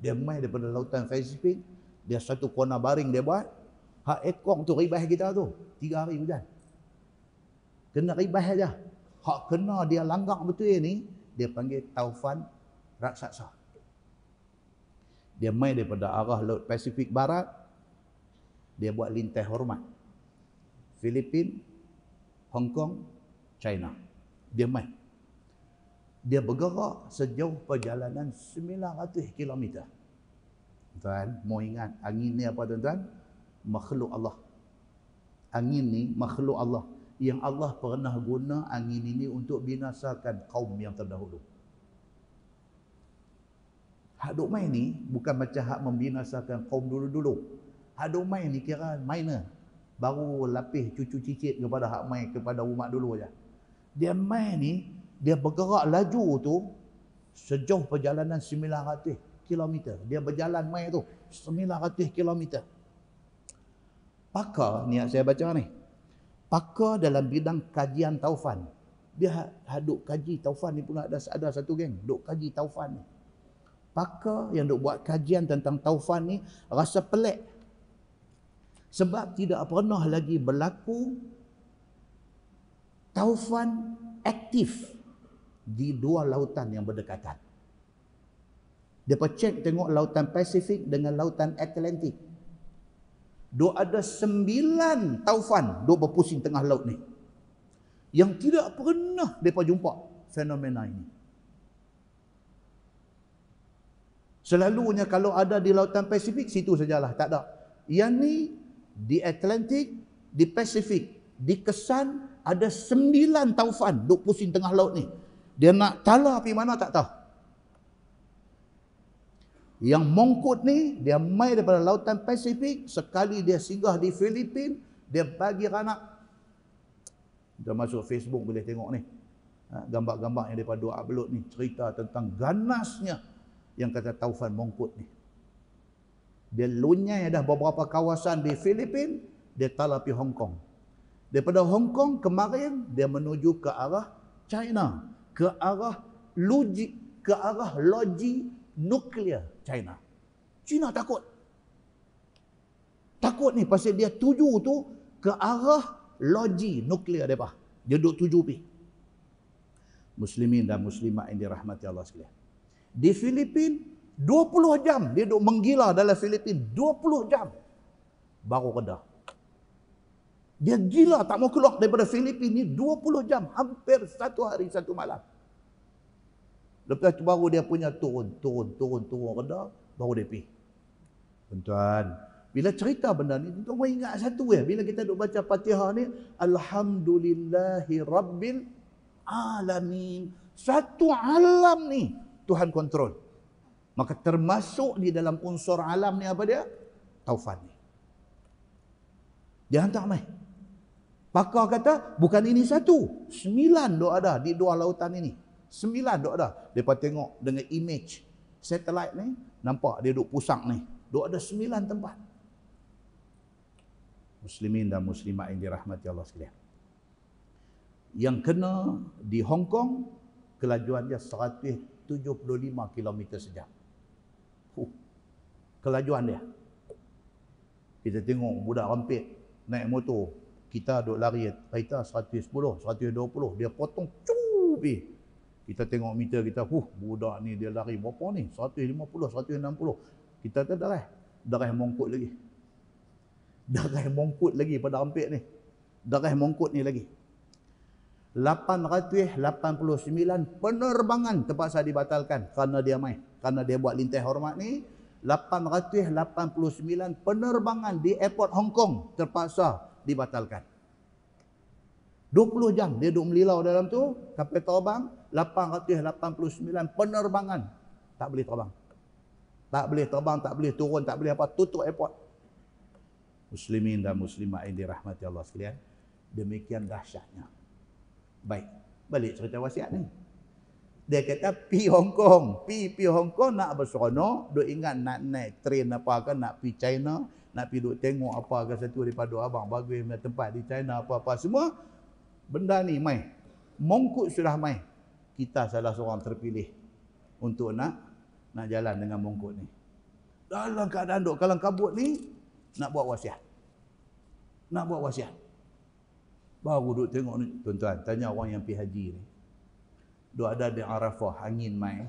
Dia main daripada lautan Pasifik, dia satu kona baring dia buat. Hak ekong tu ribah kita tu, 3 hari hujan. Kena ribah aja. Hak kena dia langgak betul ni, dia panggil taufan raksasa. Dia main daripada arah laut Pasifik Barat, dia buat lintas hormat. Filipin, Hong Kong, China. Dia main. Dia bergerak sejauh perjalanan 900 km. Tuan, mau ingat angin ni apa tuan-tuan? Makhluk Allah. Angin ni makhluk Allah. Yang Allah pernah guna angin ini untuk binasakan kaum yang terdahulu. Hak duk main ni bukan macam hak membinasakan kaum dulu-dulu. Hak duk main ni kira minor. Baru lapis cucu cicit kepada hak main kepada umat dulu aja. Dia main ni, dia bergerak laju tu sejauh perjalanan 900 km. Dia berjalan main tu 900 km. Pakar, ni saya baca ni. Pakar dalam bidang kajian taufan. Dia duk kaji taufan ni pula ada satu geng duk kaji taufan ni. Pakar yang duk buat kajian tentang taufan ni rasa pelik. Sebab tidak pernah lagi berlaku taufan aktif di 2 lautan yang berdekatan. Dia cek tengok lautan Pasifik dengan lautan Atlantik. Duk ada 9 taufan duk berpusing tengah laut ni. Yang tidak pernah mereka jumpa fenomena ini. Selalunya kalau ada di lautan Pasifik, situ sajalah, tak ada. Yang ni di Atlantik, di Pasifik, di Kesan ada 9 taufan duk pusing tengah laut ni. Dia nak tala pergi mana tak tahu. Yang mongkut ni dia mai daripada lautan Pasifik, sekali dia singgah di Filipin, dia bagi ranak. Kita masuk Facebook boleh tengok ni. Gambar-gambar yang daripada dua upload ni cerita tentang ganasnya yang kata taufan mongkut ni. Dia lunyai dah beberapa kawasan di Filipin, dia tala pergi Hong Kong. Daripada Hong Kong kemarin dia menuju ke arah China, ke arah loji nuklear China. China takut. Takut ni pasal dia tuju tu ke arah loji nuklear depa. Dia duk tuju pi. Muslimin dan muslimat yang dirahmati Allah sekalian. Di Filipin 20 jam dia duk menggila dalam Filipin, 20 jam baru reda. Dia gila tak mau keluar daripada Filipin ni 20 jam, hampir 1 hari 1 malam. Lepas tu baru dia punya turun reda, baru dia pergi. Tuan-tuan, bila cerita benda ni, tuan-tuan ingat satu ya, bila kita duk baca Fatihah ni, alhamdulillahi rabbil alamin. Satu alam ni Tuhan kontrol. Maka termasuk di dalam unsur alam ni apa dia? Taufan ni. Dia hantar mai. Pakar kata, bukan ini satu. 9 duk ada di 2 lautan ini. 9 duk ada. Mereka tengok dengan image satellite ni, nampak dia duk pusang ni. Duk ada 9 tempat. Muslimin dan muslimat yang dirahmati Allah sekalian. Yang kena di Hong Kong, kelajuan dia 175 km sejam. Kelajuan dia. Kita tengok budak rempit naik motor, kita duk lari kereta 110, 120, dia potong cubi. Kita tengok meter kita, budak ni dia lari berapa ni? 150, 160. Kita tu darah mongkut lagi. Darah mongkut lagi pada rempit ni. Darah mongkut ni lagi. 889 penerbangan terpaksa dibatalkan kerana dia main. Kerana dia buat lintas hormat ni, 889 penerbangan di airport Hong Kong terpaksa dibatalkan. 20 jam dia duduk melilau dalam tu, kapal terbang, 889 penerbangan tak boleh terbang. Tak boleh terbang, tak boleh turun, tak boleh apa, tutup airport. Muslimin dan muslimat yang dirahmati Allah sekalian, demikian dahsyatnya. Baik, balik cerita wasiat ni. Dia kata pi Hong Kong, pi Hong Kong nak berseronok, duk ingat nak naik train apa ke, nak pi China, nak pi duk tengok apa ke satu daripada abang bagus punya tempat di China apa-apa semua. Benda ni mai. Mongkut sudah mai. Kita salah seorang terpilih untuk nak jalan dengan mongkut ni. Dalam keadaan duk kalang kabut ni, nak buat wasiat. Nak buat wasiat. Baru duk tengok ni, tuan-tuan, tanya orang yang pergi haji ni. Duk ada di Arafah, angin mai.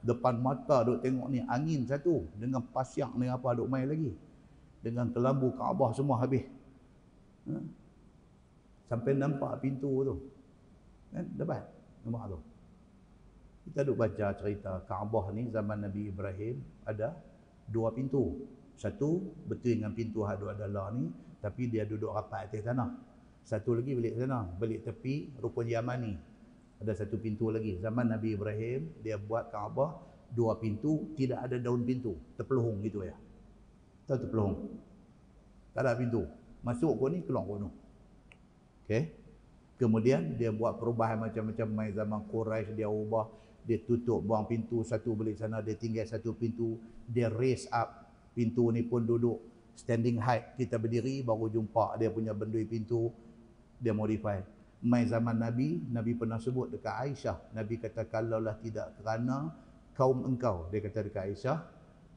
Depan mata duk tengok ni, angin satu. Dengan pasyak ni apa duk mai lagi. Dengan kelambu Kaabah semua habis. Sampai nampak pintu tu. Dapat nampak tu. Kita duk baca cerita Kaabah ni zaman Nabi Ibrahim ada 2 pintu. Satu betul dengan pintu hadu adalah ni, tapi dia duduk rapat atas tanah. Satu lagi balik sana, balik tepi rukun Yamani. Ada satu pintu lagi. Zaman Nabi Ibrahim, dia buat Kaabah 2 pintu, tidak ada daun pintu. Terpelihung gitu ya. Tahu terpelihung? Tak ada pintu. Masuk kau ni, keluar kau ni. Okey. Kemudian dia buat perubahan macam-macam. Mai zaman Quraisy dia ubah. Dia tutup buang pintu satu balik sana, dia tinggal satu pintu. Dia raise up. Pintu ni pun duduk standing height. Kita berdiri baru jumpa dia punya bendui pintu. Dia modify. Mai zaman Nabi, Nabi pernah sebut dekat Aisyah. Nabi kata, kalaulah tidak kerana kaum engkau, dia kata dekat Aisyah,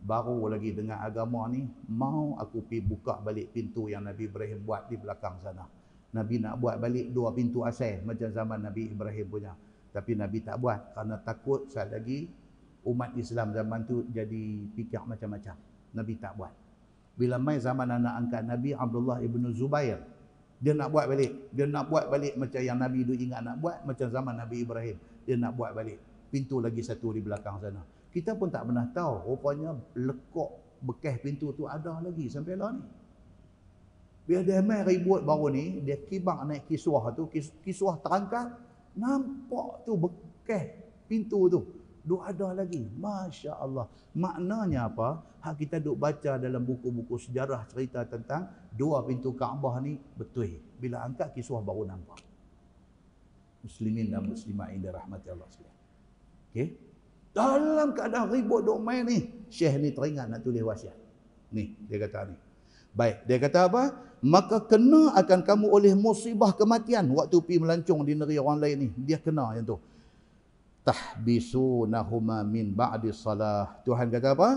baru lagi dengan agama ni, mau aku pergi buka balik pintu yang Nabi Ibrahim buat di belakang sana. Nabi nak buat balik 2 pintu asal macam zaman Nabi Ibrahim punya. Tapi Nabi tak buat kerana takut sekali lagi umat Islam zaman tu jadi fikir macam-macam. Nabi tak buat. Bila mai zaman anak angkat Nabi Abdullah ibn Zubair, dia nak buat balik. Dia nak buat balik macam yang Nabi dulu ingat nak buat, macam zaman Nabi Ibrahim. Dia nak buat balik. Pintu lagi satu di belakang sana. Kita pun tak pernah tahu. Rupanya lekuk bekas pintu tu ada lagi sampai lah ni. Bila dia main ribut baru ni, dia kibang naik kiswah tu, kiswah terangkat, nampak tu bekas pintu tu. Duk ada lagi. Masya Allah. Maknanya apa? Hak kita duk baca dalam buku-buku sejarah cerita tentang 2 pintu Kaabah ni betul. Bila angkat kiswah baru nampak. Muslimin dan muslimat yang dirahmati Allah sekalian. Okey. Dalam keadaan ribut duk main ni, Syekh ni teringat nak tulis wasiat. Ni, dia kata ni. Baik, dia kata apa? Maka kena akan kamu oleh musibah kematian waktu pergi melancong di negeri orang lain ni. Dia kena yang tu. Tahbisunahuma min ba'di salah. Tuhan kata apa?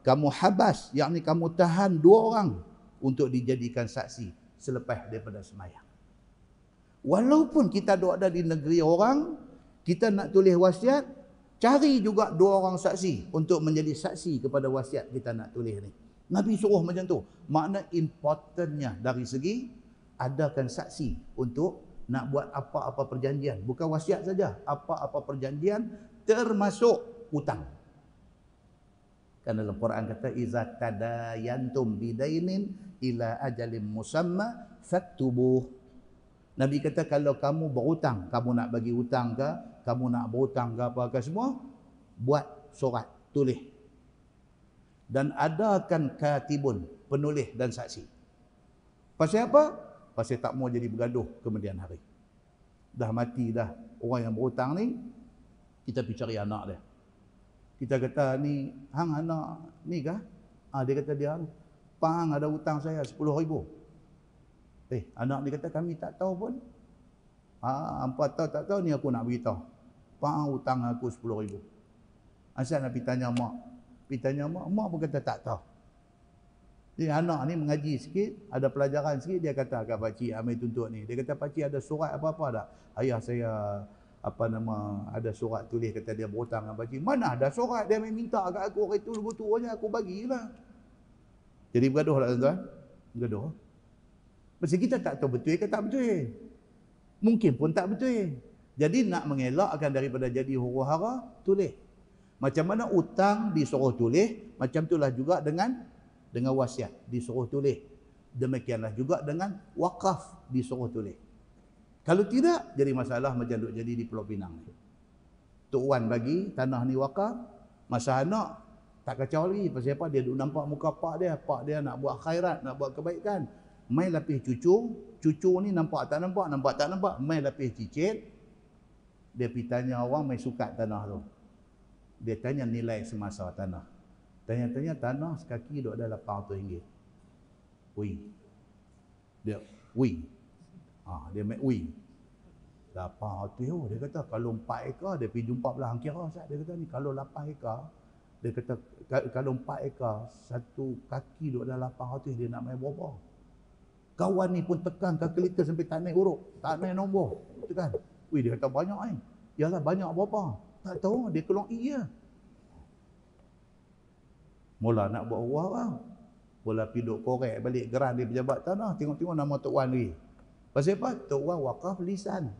Kamu habas, yakni kamu tahan 2 orang untuk dijadikan saksi selepas daripada sembahyang. Walaupun kita ada di negeri orang, kita nak tulis wasiat, cari juga 2 orang saksi untuk menjadi saksi kepada wasiat kita nak tulis ni. Nabi suruh macam tu. Makna importantnya dari segi adakan saksi untuk nak buat apa-apa perjanjian. Bukan wasiat saja. Apa-apa perjanjian termasuk hutang. Kan dalam Quran kata, iza tadayantum bidainin ila ajalin musamma faktubuh. Nabi kata kalau kamu berhutang, kamu nak bagi hutang ke, kamu nak berhutang ke apa ke semua, buat surat, tulis. Dan adakan katibun, penulis dan saksi. Pasal apa? Pasal tak mau jadi bergaduh kemudian hari. Dah mati dah orang yang berhutang ni, kita pergi cari anak dia. Kita kata ni, hang anak ni kah? Dia kata dia, Pak hang ada hutang saya 10,000. Anak ni kata kami tak tahu pun. Hampa tahu tak tahu ni aku nak beritahu. Pak hutang aku 10,000. Asal nak pergi tanya mak. Pergi tanya mak, mak pun kata tak tahu. Jadi anak ni mengaji sikit, ada pelajaran sikit, dia kata kat pakcik Amir tuntut ni. Dia kata pakcik ada surat apa-apa tak? Ayah saya ada surat tulis kata dia berhutang dengan pakcik. Mana ada surat, dia minta kat aku hari tu betul aja aku bagilah. Jadi bergaduh lah tuan-tuan. Bergaduh. Pasal kita tak tahu betul ke tak betul. Mungkin pun tak betul. Jadi nak mengelakkan daripada jadi huru-hara, tulis. Macam mana utang disuruh tulis, macam itulah juga dengan wasiat disuruh tulis. Demikianlah juga dengan wakaf disuruh tulis. Kalau tidak, jadi masalah macam duk jadi di Pulau Pinang. Tok Wan bagi tanah ni wakaf, masa anak tak kacau lagi. Pasal apa? Dia duk nampak muka pak dia nak buat khairat, nak buat kebaikan. Mai lapis cucu ni nampak tak nampak, mai lapis cicit. Dia pergi tanya orang, mai sukat tanah tu. Dia tanya nilai semasa tanah. Tanya-tanya tanah sekaki duk ada RM800. Ui. Dia make ui. 800. Dia kata kalau 4 ekar dia pergi jumpa belah kira Ustaz. Dia kata ni kalau 8 ekar, dia kata kalau 4 ekar satu kaki duk ada 800 dia nak main berapa? Kawan ni pun tekan kalkulator sampai tak naik huruf, tak naik nombor. Tekan. Ui, dia kata banyak ni. Yalah banyak berapa? Tak tahu, dia keluar iya. Mula nak buat urah lah. Mula pergi duk korek balik geran di pejabat tanah. Tengok-tengok nama Tok Wan lagi. Pasal apa? Tok Wan wakaf lisan.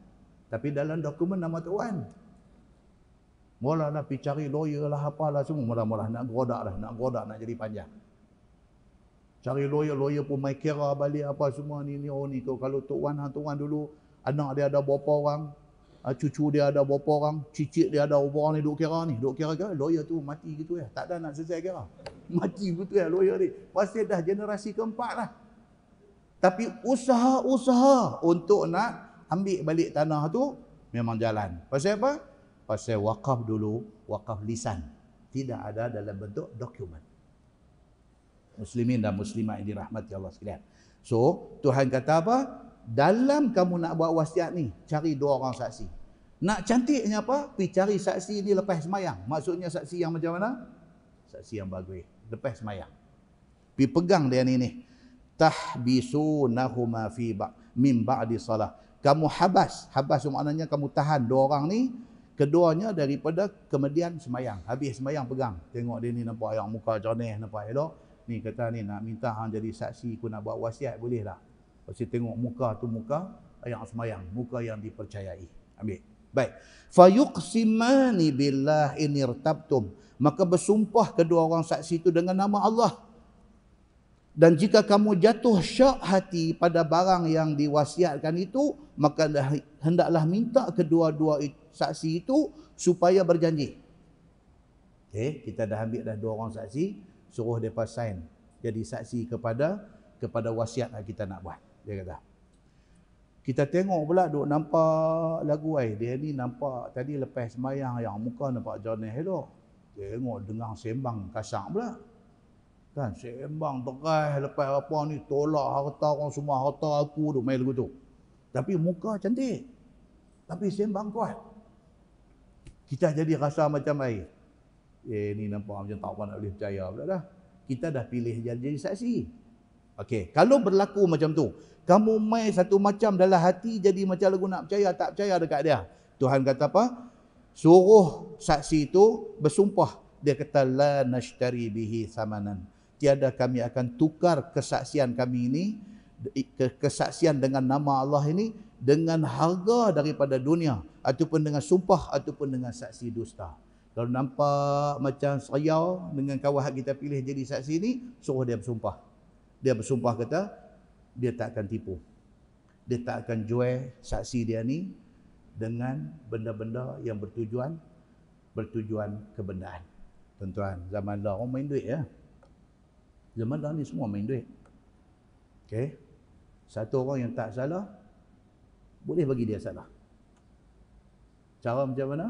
Tapi dalam dokumen nama Tok Wan. Mula nak pergi cari lawyer lah apalah semua. Mula-mula nak gerodak nak jadi panjang. Cari lawyer pun mai kira balik apa semua ni. Kalau Tok Wan dulu anak dia ada berapa orang, cucu dia ada berapa orang, cicit dia ada berapa orang ni duk kira. Lawyer tu mati gitu ya. Tak ada nak selesai kira. Mati gitu ya lawyer ni. Pasal dah generasi keempat lah. Tapi usaha untuk nak ambil balik tanah tu memang jalan. Pasal apa? Pasal wakaf dulu, wakaf lisan. Tidak ada dalam bentuk dokumen. Muslimin dan muslimat yang dirahmati Allah sekalian. So, Tuhan kata apa? Dalam kamu nak buat wasiat ni, cari 2 orang saksi. Nak cantiknya apa? Pergi cari saksi ni lepas semayang. Maksudnya saksi yang macam mana? Saksi yang bagus. Lepas semayang. Pergi pegang dia ni. Tahbisunahuma fi min ba'di salah. Kamu habas maknanya kamu tahan 2 orang ni, keduanya daripada kemudian semayang. Habis semayang pegang. Tengok dia ni nampak yang muka jernih, nampak elok. Ni kata ni nak minta hang jadi saksi, aku nak buat wasiat boleh tak? Pasal tengok muka tu muka yang semayang, muka yang dipercayai. Ambil. Baik. Fayuqsimani billah in irtabtum. Maka bersumpah kedua orang saksi itu dengan nama Allah. Dan jika kamu jatuh syak hati pada barang yang diwasiatkan itu, maka hendaklah minta kedua-dua saksi itu supaya berjanji. Okey, kita dah ambil dah 2 orang saksi, suruh mereka sign jadi saksi kepada wasiat yang kita nak buat. Dia kata. Kita tengok pula duk nampak lagu dia ni nampak tadi lepas semayang yang muka nampak jernih elok. Tengok dengar sembang kasar pula. Kan sembang terai lepas apa ni tolak harta orang semua, harta aku duk main lagu tu. Tapi muka cantik. Tapi sembang kuat. Kita jadi rasa macam air. Ni nampak macam tak apa nak boleh percaya pula dah. Kita dah pilih jadi saksi. Okey, kalau berlaku macam tu, kamu mai satu macam dalam hati jadi macam lagu nak percaya tak percaya dekat dia. Tuhan kata apa? Suruh saksi itu bersumpah. Dia kata la nashtari bihi samanan. Tiada kami akan tukar kesaksian kami ini, kesaksian dengan nama Allah ini dengan harga daripada dunia ataupun dengan sumpah ataupun dengan saksi dusta. Kalau nampak macam seriau dengan kawan kita pilih jadi saksi ni, suruh dia bersumpah. Dia bersumpah kata, dia tak akan tipu. Dia tak akan jual saksi dia ni dengan benda-benda yang bertujuan kebendaan. Tuan-tuan, zaman dah orang main duit ya. Zaman dah ni semua main duit. Okey. Satu orang yang tak salah, boleh bagi dia salah. Cara macam mana?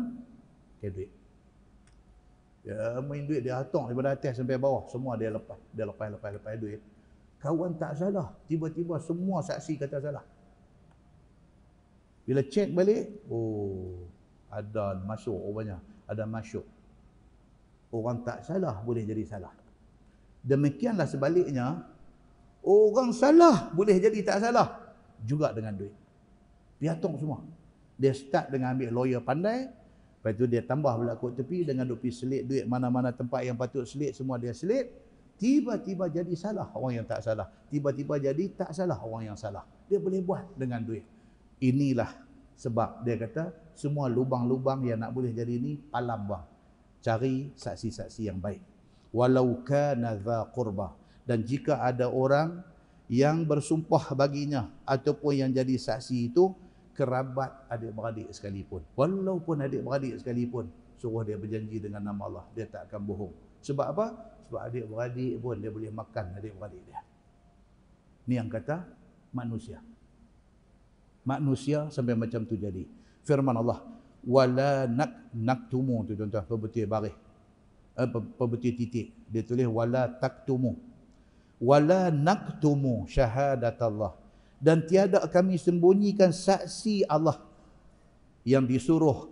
Okay, duit. Dia main duit, dia hatung daripada atas sampai bawah. Semua dia lepas duit. Kawan tak salah. Tiba-tiba semua saksi kata salah. Bila cek balik, oh, ada masuk rupanya. Ada masuk. Orang tak salah boleh jadi salah. Demikianlah sebaliknya, orang salah boleh jadi tak salah. Juga dengan duit. Piatung semua. Dia start dengan ambil lawyer pandai. Lepas tu dia tambah pula kot tepi dengan duk pergi selit duit mana-mana tempat yang patut selit, semua dia selit. Tiba-tiba jadi salah orang yang tak salah. Tiba-tiba jadi tak salah orang yang salah. Dia boleh buat dengan duit. Inilah sebab dia kata semua lubang-lubang yang nak boleh jadi ni palam bang. Cari saksi-saksi yang baik. Walau kana dza qurbah. Dan jika ada orang yang bersumpah baginya ataupun yang jadi saksi itu kerabat adik-beradik sekalipun. Walaupun adik-beradik sekalipun, suruh dia berjanji dengan nama Allah, dia tak akan bohong. Sebab apa? Sebab adik-beradik pun dia boleh makan adik-beradik dia. Ni yang kata manusia. Manusia sampai macam tu jadi. Firman Allah, wala naktumu tu tuan-tuan, perbetul baris. Perbetul titik. Dia tulis wala taktumu. Wala naktumu syahadatallah. Dan tiada kami sembunyikan saksi Allah yang disuruh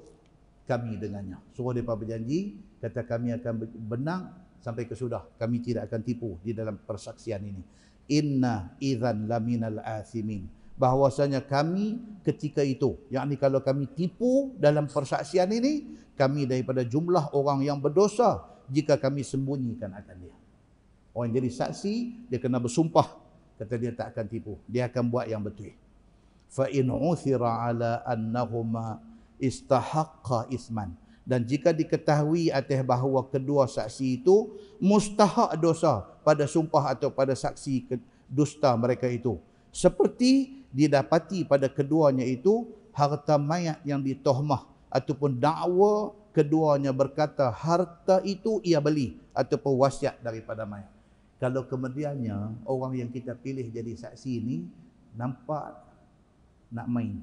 kami dengannya. Suruh mereka berjanji, kata kami akan benang sampai kesudah. Kami tidak akan tipu di dalam persaksian ini. Inna idzan laminal athimin. Bahwasanya kami ketika itu, yakni kalau kami tipu dalam persaksian ini, kami daripada jumlah orang yang berdosa jika kami sembunyikan akan dia. Orang jadi saksi, dia kena bersumpah. Kata dia tak akan tipu. Dia akan buat yang betul. Fa in uthira ala annahuma istahaqqa isman. Dan jika diketahui atas bahawa kedua saksi itu mustahak dosa pada sumpah atau pada saksi dusta mereka itu. Seperti didapati pada keduanya itu harta mayat yang ditohmah ataupun dakwa keduanya berkata harta itu ia beli ataupun wasiat daripada mayat. Kalau kemudiannya orang yang kita pilih jadi saksi ini nampak nak main.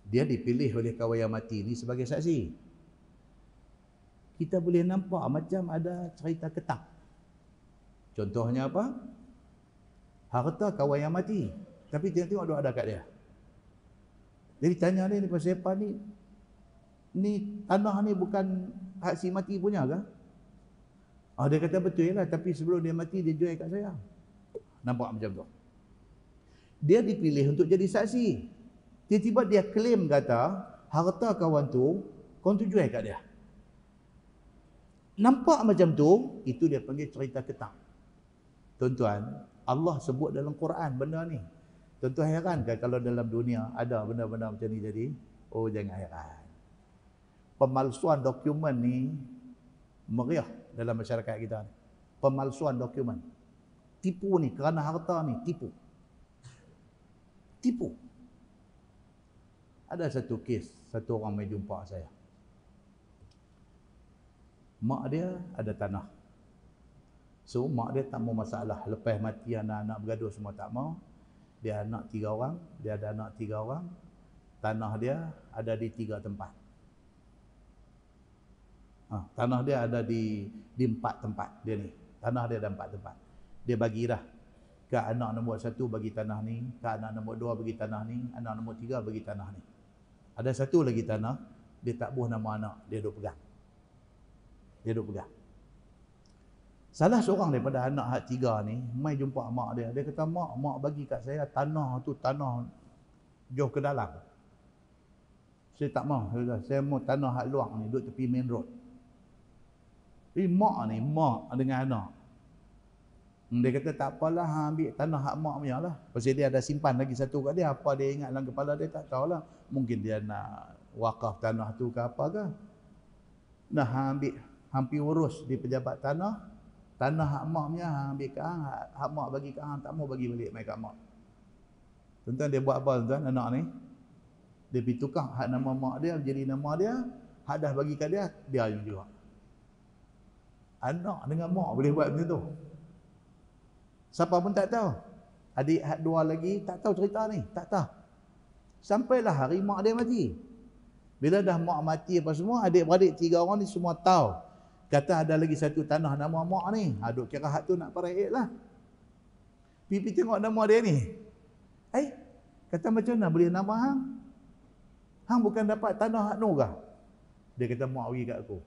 Dia dipilih oleh kawan yang mati ni sebagai saksi. Kita boleh nampak macam ada cerita ketang. Contohnya apa? Harta kawan yang mati. Tapi tengok duk ada kat dia. Jadi tanya dia ni pasal apa ni? Ni tanah ni bukan hak si mati punya ke? Dia kata betul lah, tapi sebelum dia mati dia jual kat saya. Nampak macam tu. Dia dipilih untuk jadi saksi. Tiba-tiba dia claim kata harta kawan tu kau tu jual kat dia. Nampak macam tu, itu dia panggil cerita ketang. Tuan-tuan, Allah sebut dalam Quran benda ni. Tuan-tuan heran kan kalau dalam dunia ada benda-benda macam ni jadi? Oh, jangan heran. Pemalsuan dokumen ni meriah dalam masyarakat kita ni. Pemalsuan dokumen. Tipu ni, kerana harta ni, tipu. Tipu. Ada satu kes, satu orang mai jumpa saya. Mak dia ada tanah. So, mak dia tak mau masalah. Lepas mati anak-anak bergaduh semua tak mau. Dia anak 3 orang, dia ada anak 3 orang. Tanah dia ada di 3 tempat. Tanah dia ada di 4 tempat dia ni. Tanah dia ada 4 tempat. Dia bagilah ke anak nombor 1 bagi tanah ni, ke anak nombor 2 bagi tanah ni, anak nombor 3 bagi tanah ni. Ada satu lagi tanah, dia tak buh nama anak, dia duk pegang. Dia duk pegang. Salah seorang daripada anak hak 3 ni, mai jumpa mak dia. Dia kata, mak bagi kat saya tanah tu, tanah jauh ke dalam. Saya tak mau. Saya mau tanah hak luar ni, duduk tepi main road. Jadi mak dengan anak. Dia kata tak apalah, ambil tanah hak mak punya lah. Pasal dia ada simpan lagi satu kat dia. Apa dia ingat dalam kepala dia tak tahulah. Mungkin dia nak wakaf tanah tu ke apa ke. Nah, ambil hampir urus di pejabat tanah. Tanah hak mak punya ambil ke hang, hak mak bagi ke hang, tak mau bagi balik mai kat mak. Tuan-tuan dia buat apa tuan anak ni? Dia pergi tukar hak nama mak dia jadi nama dia, hak dah bagi kat dia, dia yang juga. Anak dengan mak boleh buat macam tu. Siapa pun tak tahu. Adik hak 2 lagi tak tahu cerita ni, tak tahu. Sampailah hari mak dia mati. Bila dah mak mati apa semua, adik-beradik 3 orang ni semua tahu. Kata ada lagi satu tanah nama mak ni. Duk kira hak tu nak paraik lah. Pipi tengok nama dia ni. Kata macam mana boleh nama hang? Hang bukan dapat tanah hak Nurah. Dia kata mak bagi kat aku.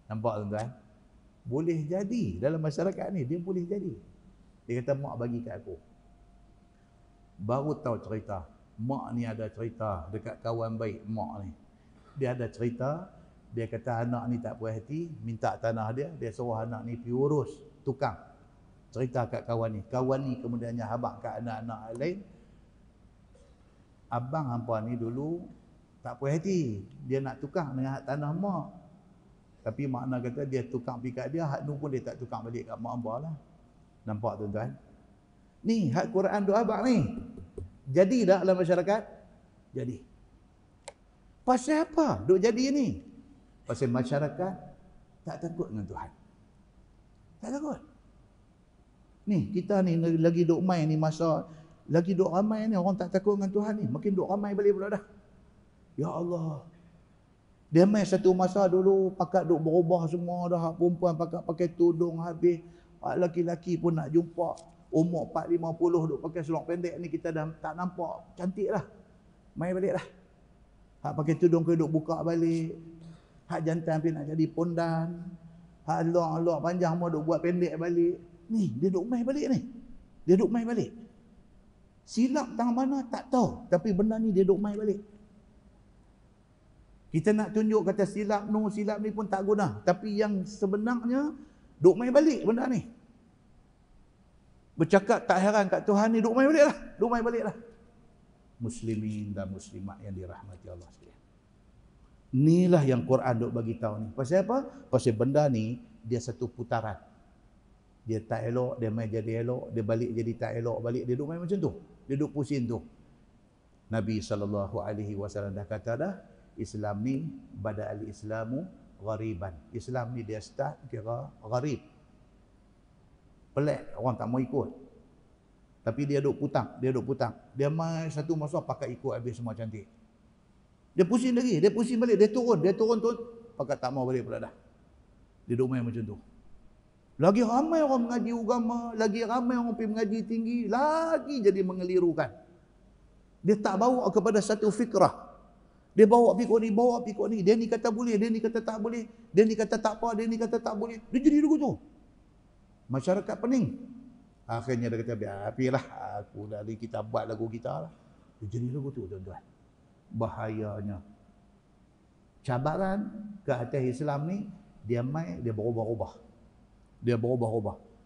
Nampak tuan-tuan? Boleh jadi dalam masyarakat ni, dia boleh jadi. Dia kata mak bagi kat aku. Baru tahu cerita. Mak ni ada cerita dekat kawan baik mak ni. Dia ada cerita, dia kata anak ni tak puas hati, minta tanah dia, dia suruh anak ni pergi urus tukang. Cerita kat kawan ni. Kawan ni kemudiannya habaq kat anak-anak lain. Abang hampa ni dulu tak puas hati. Dia nak tukang dengan hak tanah mak. Tapi makna kata dia tukang pergi kat dia, hak nu pun dia tak tukang balik kat mak hampa lah. Nampak tuan-tuan? Ni hak Quran doa abang ni. Jadi tak dalam masyarakat? Jadi. Pasal apa duk jadi ni? Pasal masyarakat tak takut dengan Tuhan. Tak takut. Ni kita ni lagi duk main ni masa lagi duk ramai ni orang tak takut dengan Tuhan ni. Makin duk ramai balik pula dah. Ya Allah. Dia main satu masa dulu pakat duk berubah semua dah. Perempuan pakai tudung habis. Laki-laki pun nak jumpa. Umur 4-50 duk pakai seluar pendek ni kita dah tak nampak cantik lah. Main balik lah. Hak pakai tudung ke duk buka balik. Hak jantan pun nak jadi pondan. Hak luar panjang mau duk buat pendek balik. Ni dia duk main balik ni. Dia duk main balik. Silap tang mana tak tahu, tapi benda ni dia duk main balik. Kita nak tunjuk kata silap ni pun tak guna, tapi yang sebenarnya duk main balik benda ni. Bercakap tak heran kat Tuhan ni duk main balik lah. Muslimin dan muslimat yang dirahmati Allah sekalian. Inilah yang Quran duk bagi tahu ni. Pasal apa? Pasal benda ni dia satu putaran. Dia tak elok, dia main jadi elok, dia balik jadi tak elok, balik dia duk main macam tu. Dia duk pusing tu. Nabi SAW dah kata dah, Islam ni bada al-Islamu ghariban. Islam ni dia start kira gharib. Pelik, orang tak mau ikut. Tapi dia duk putang. Dia main satu masa pakai ikut habis semua cantik. Dia pusing lagi, dia pusing balik, dia turun, pakai tak mau balik pula dah. Dia duk main macam tu. Lagi ramai orang mengaji agama, lagi ramai orang pergi mengaji tinggi, lagi jadi mengelirukan. Dia tak bawa kepada satu fikrah. Dia bawa pikir ni, dia ni kata boleh, dia ni kata tak boleh, dia ni kata tak apa, dia ni kata tak boleh. Dia jadi lagu tu. Masyarakat pening. Akhirnya dia kata, biarlah aku dari kita buat lagu kita lah. Dia jadi lagu tu tuan-tuan. Bahayanya. Cabaran ke atas Islam ni, dia main, dia berubah-ubah.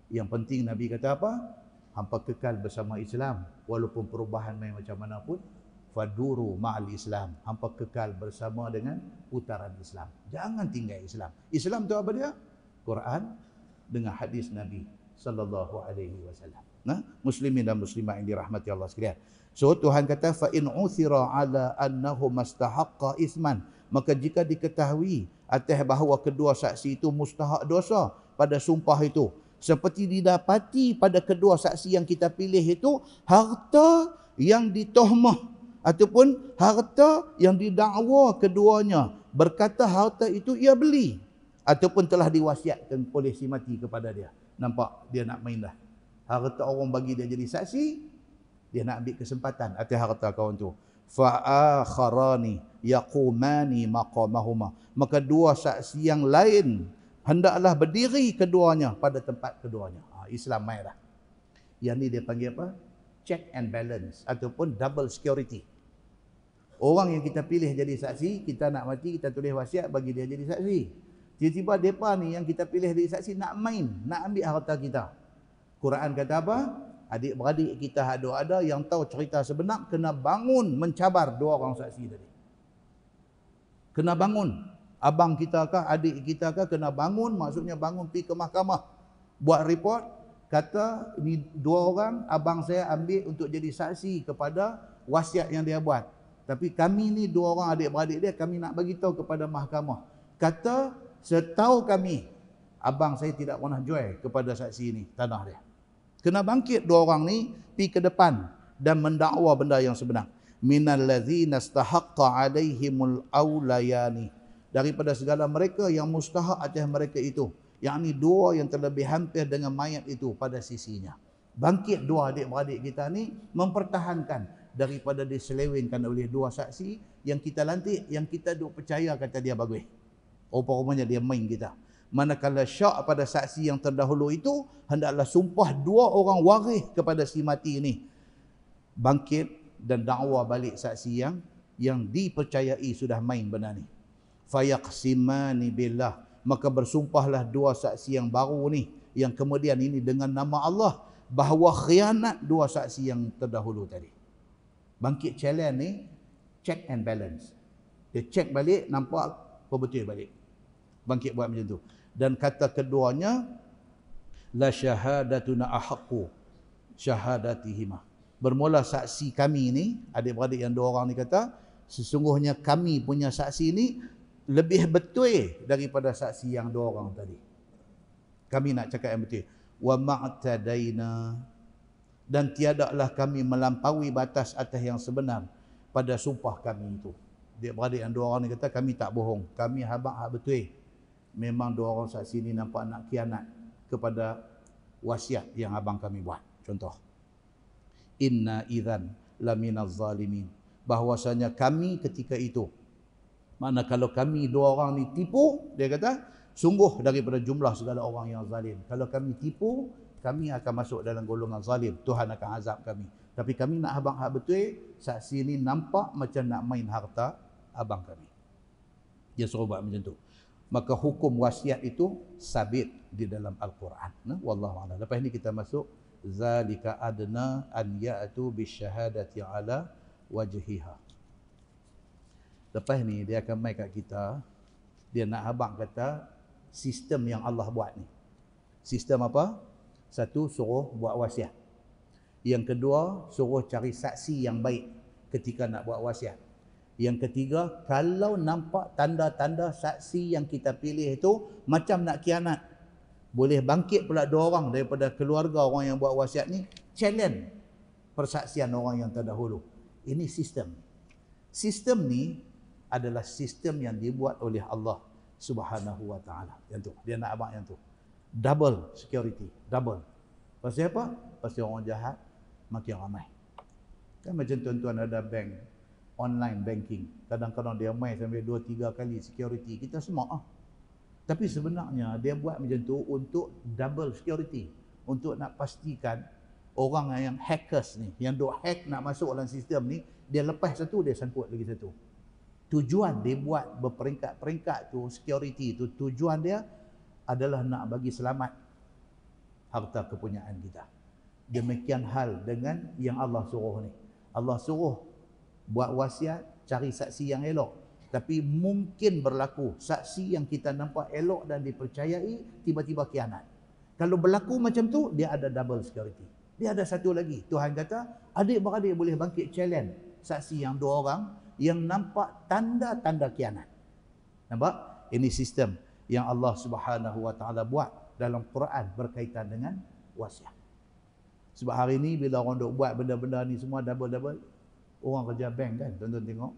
Yang penting Nabi kata apa? Hampa kekal bersama Islam. Walaupun perubahan main macam mana pun. Faduru ma'al Islam. Hampa kekal bersama dengan putaran Islam. Jangan tinggal Islam. Islam tu apa dia? Quran dengan hadis Nabi sallallahu alaihi wasallam. Nah, muslimin dan muslimat yang dirahmati Allah sekalian. So Tuhan kata fa in uthira ala annahu mastahaqqa isman, maka jika diketahui atas bahawa kedua saksi itu mustahak dosa pada sumpah itu, seperti didapati pada kedua saksi yang kita pilih itu harta yang ditohmah ataupun harta yang didakwa keduanya berkata harta itu ia beli ataupun telah diwasiatkan oleh si mati kepada dia. Nampak dia nak main dah. Harta orang bagi dia jadi saksi, dia nak ambil kesempatan atas harta kawan tu. Fa akharani yaqumani maqamahuma, maka dua saksi yang lain hendaklah berdiri keduanya pada tempat keduanya. Islam main dah. Yang ni dia panggil apa? Check and balance ataupun double security. Orang yang kita pilih jadi saksi, kita nak mati, kita tulis wasiat bagi dia jadi saksi. Tiba-tiba mereka ni yang kita pilih jadi saksi nak main, nak ambil harta kita. Quran kata apa? Adik-beradik kita ada yang tahu cerita sebenar, kena bangun mencabar dua orang saksi tadi. Kena bangun. Abang kita kah, adik kita kah, kena bangun, maksudnya bangun pergi ke mahkamah. Buat report, kata ni dua orang, abang saya ambil untuk jadi saksi kepada wasiat yang dia buat. Tapi kami ni dua orang adik-beradik dia, kami nak bagi tahu kepada mahkamah. Kata, setahu kami, abang saya tidak pernah jual kepada saksi ni tanah dia. Kena bangkit dua orang ni, pergi ke depan dan mendakwa benda yang sebenar. Minal ladzina istahaqqa alaihimul awlayani, daripada segala mereka yang mustahak atas mereka itu, yakni dua yang terlebih hampir dengan mayat itu pada sisinya. Bangkit dua adik-beradik kita ni mempertahankan daripada diselewengkan oleh dua saksi yang kita lantik, yang kita duk percaya kata dia bagus. Rupa-rupanya dia main kita. Manakala syak pada saksi yang terdahulu itu, hendaklah sumpah dua orang waris kepada si mati ini. Bangkit dan dakwa balik saksi yang dipercayai sudah main benar ni. Fayaqsimani billah, maka bersumpahlah dua saksi yang baru ni, yang kemudian ini dengan nama Allah, bahawa khianat dua saksi yang terdahulu tadi. Bangkit challenge ni check and balance. Dia check balik, nampak apa betul balik. Bangkit buat macam tu. Dan kata keduanya, la syahadatuna ahaqqu syahadatihima. Bermula saksi kami ni, adik-beradik yang dua orang ni kata, sesungguhnya kami punya saksi ni lebih betul daripada saksi yang dua orang tadi. Kami nak cakap yang betul. Wa ma'tadaina, dan tiadalah kami melampaui batas atas yang sebenar pada sumpah kami itu. Adik-beradik yang dua orang ni kata, kami tak bohong, kami habaq hak betul. Memang dua orang saksi ni nampak nak khianat kepada wasiat yang abang kami buat. Contoh, inna idzan laminaz zalimin, bahwasanya kami ketika itu, makna kalau kami dua orang ni tipu, dia kata, sungguh daripada jumlah segala orang yang zalim. Kalau kami tipu, kami akan masuk dalam golongan zalim. Tuhan akan azab kami. Tapi kami nak abang hak betul, saksi ni nampak macam nak main harta abang kami. Dia suruh buat macam tu. Maka hukum wasiat itu sabit di dalam Al-Quran. Wallahu a'lam. Lepas ni kita masuk zalika adna an ya'tu bisyahadati ala wajhiha. Lepas ni dia akan mai kat kita, dia nak abang kata sistem yang Allah buat ni. Sistem apa? Satu, suruh buat wasiat. Yang kedua, suruh cari saksi yang baik ketika nak buat wasiat. Yang ketiga, kalau nampak tanda-tanda saksi yang kita pilih itu macam nak khianat, boleh bangkit pula dua orang daripada keluarga orang yang buat wasiat ni, challenge persaksian orang yang terdahulu. Ini sistem. Sistem ni adalah sistem yang dibuat oleh Allah Subhanahu wa ta'ala. Yang tu, dia nak abang yang tu. Double security, double. Pasal apa? Pasal orang jahat makin ramai. Kan macam tuan-tuan ada bank, online banking. Kadang-kadang dia main sampai 2-3 kali security. Kita semua Tapi sebenarnya dia buat macam tu untuk double security. Untuk nak pastikan orang yang hackers ni, yang duk hack nak masuk dalam sistem ni, dia lepas satu, dia sangkut lagi satu. Tujuan dia buat berperingkat-peringkat tu, security tu, tujuan dia adalah nak bagi selamat harta kepunyaan kita. Demikian hal dengan yang Allah suruh ni. Allah suruh buat wasiat, cari saksi yang elok. Tapi mungkin berlaku saksi yang kita nampak elok dan dipercayai tiba-tiba khianat. Kalau berlaku macam tu, dia ada double security. Dia ada satu lagi. Tuhan kata, adik-beradik boleh bangkit challenge saksi yang dua orang yang nampak tanda-tanda khianat. Nampak? Ini sistem yang Allah Subhanahu wa ta'ala buat dalam Quran berkaitan dengan wasiat. Sebab hari ni bila orang duk buat benda-benda ni semua double-double, orang kerja bank kan, tuan-tuan tengok,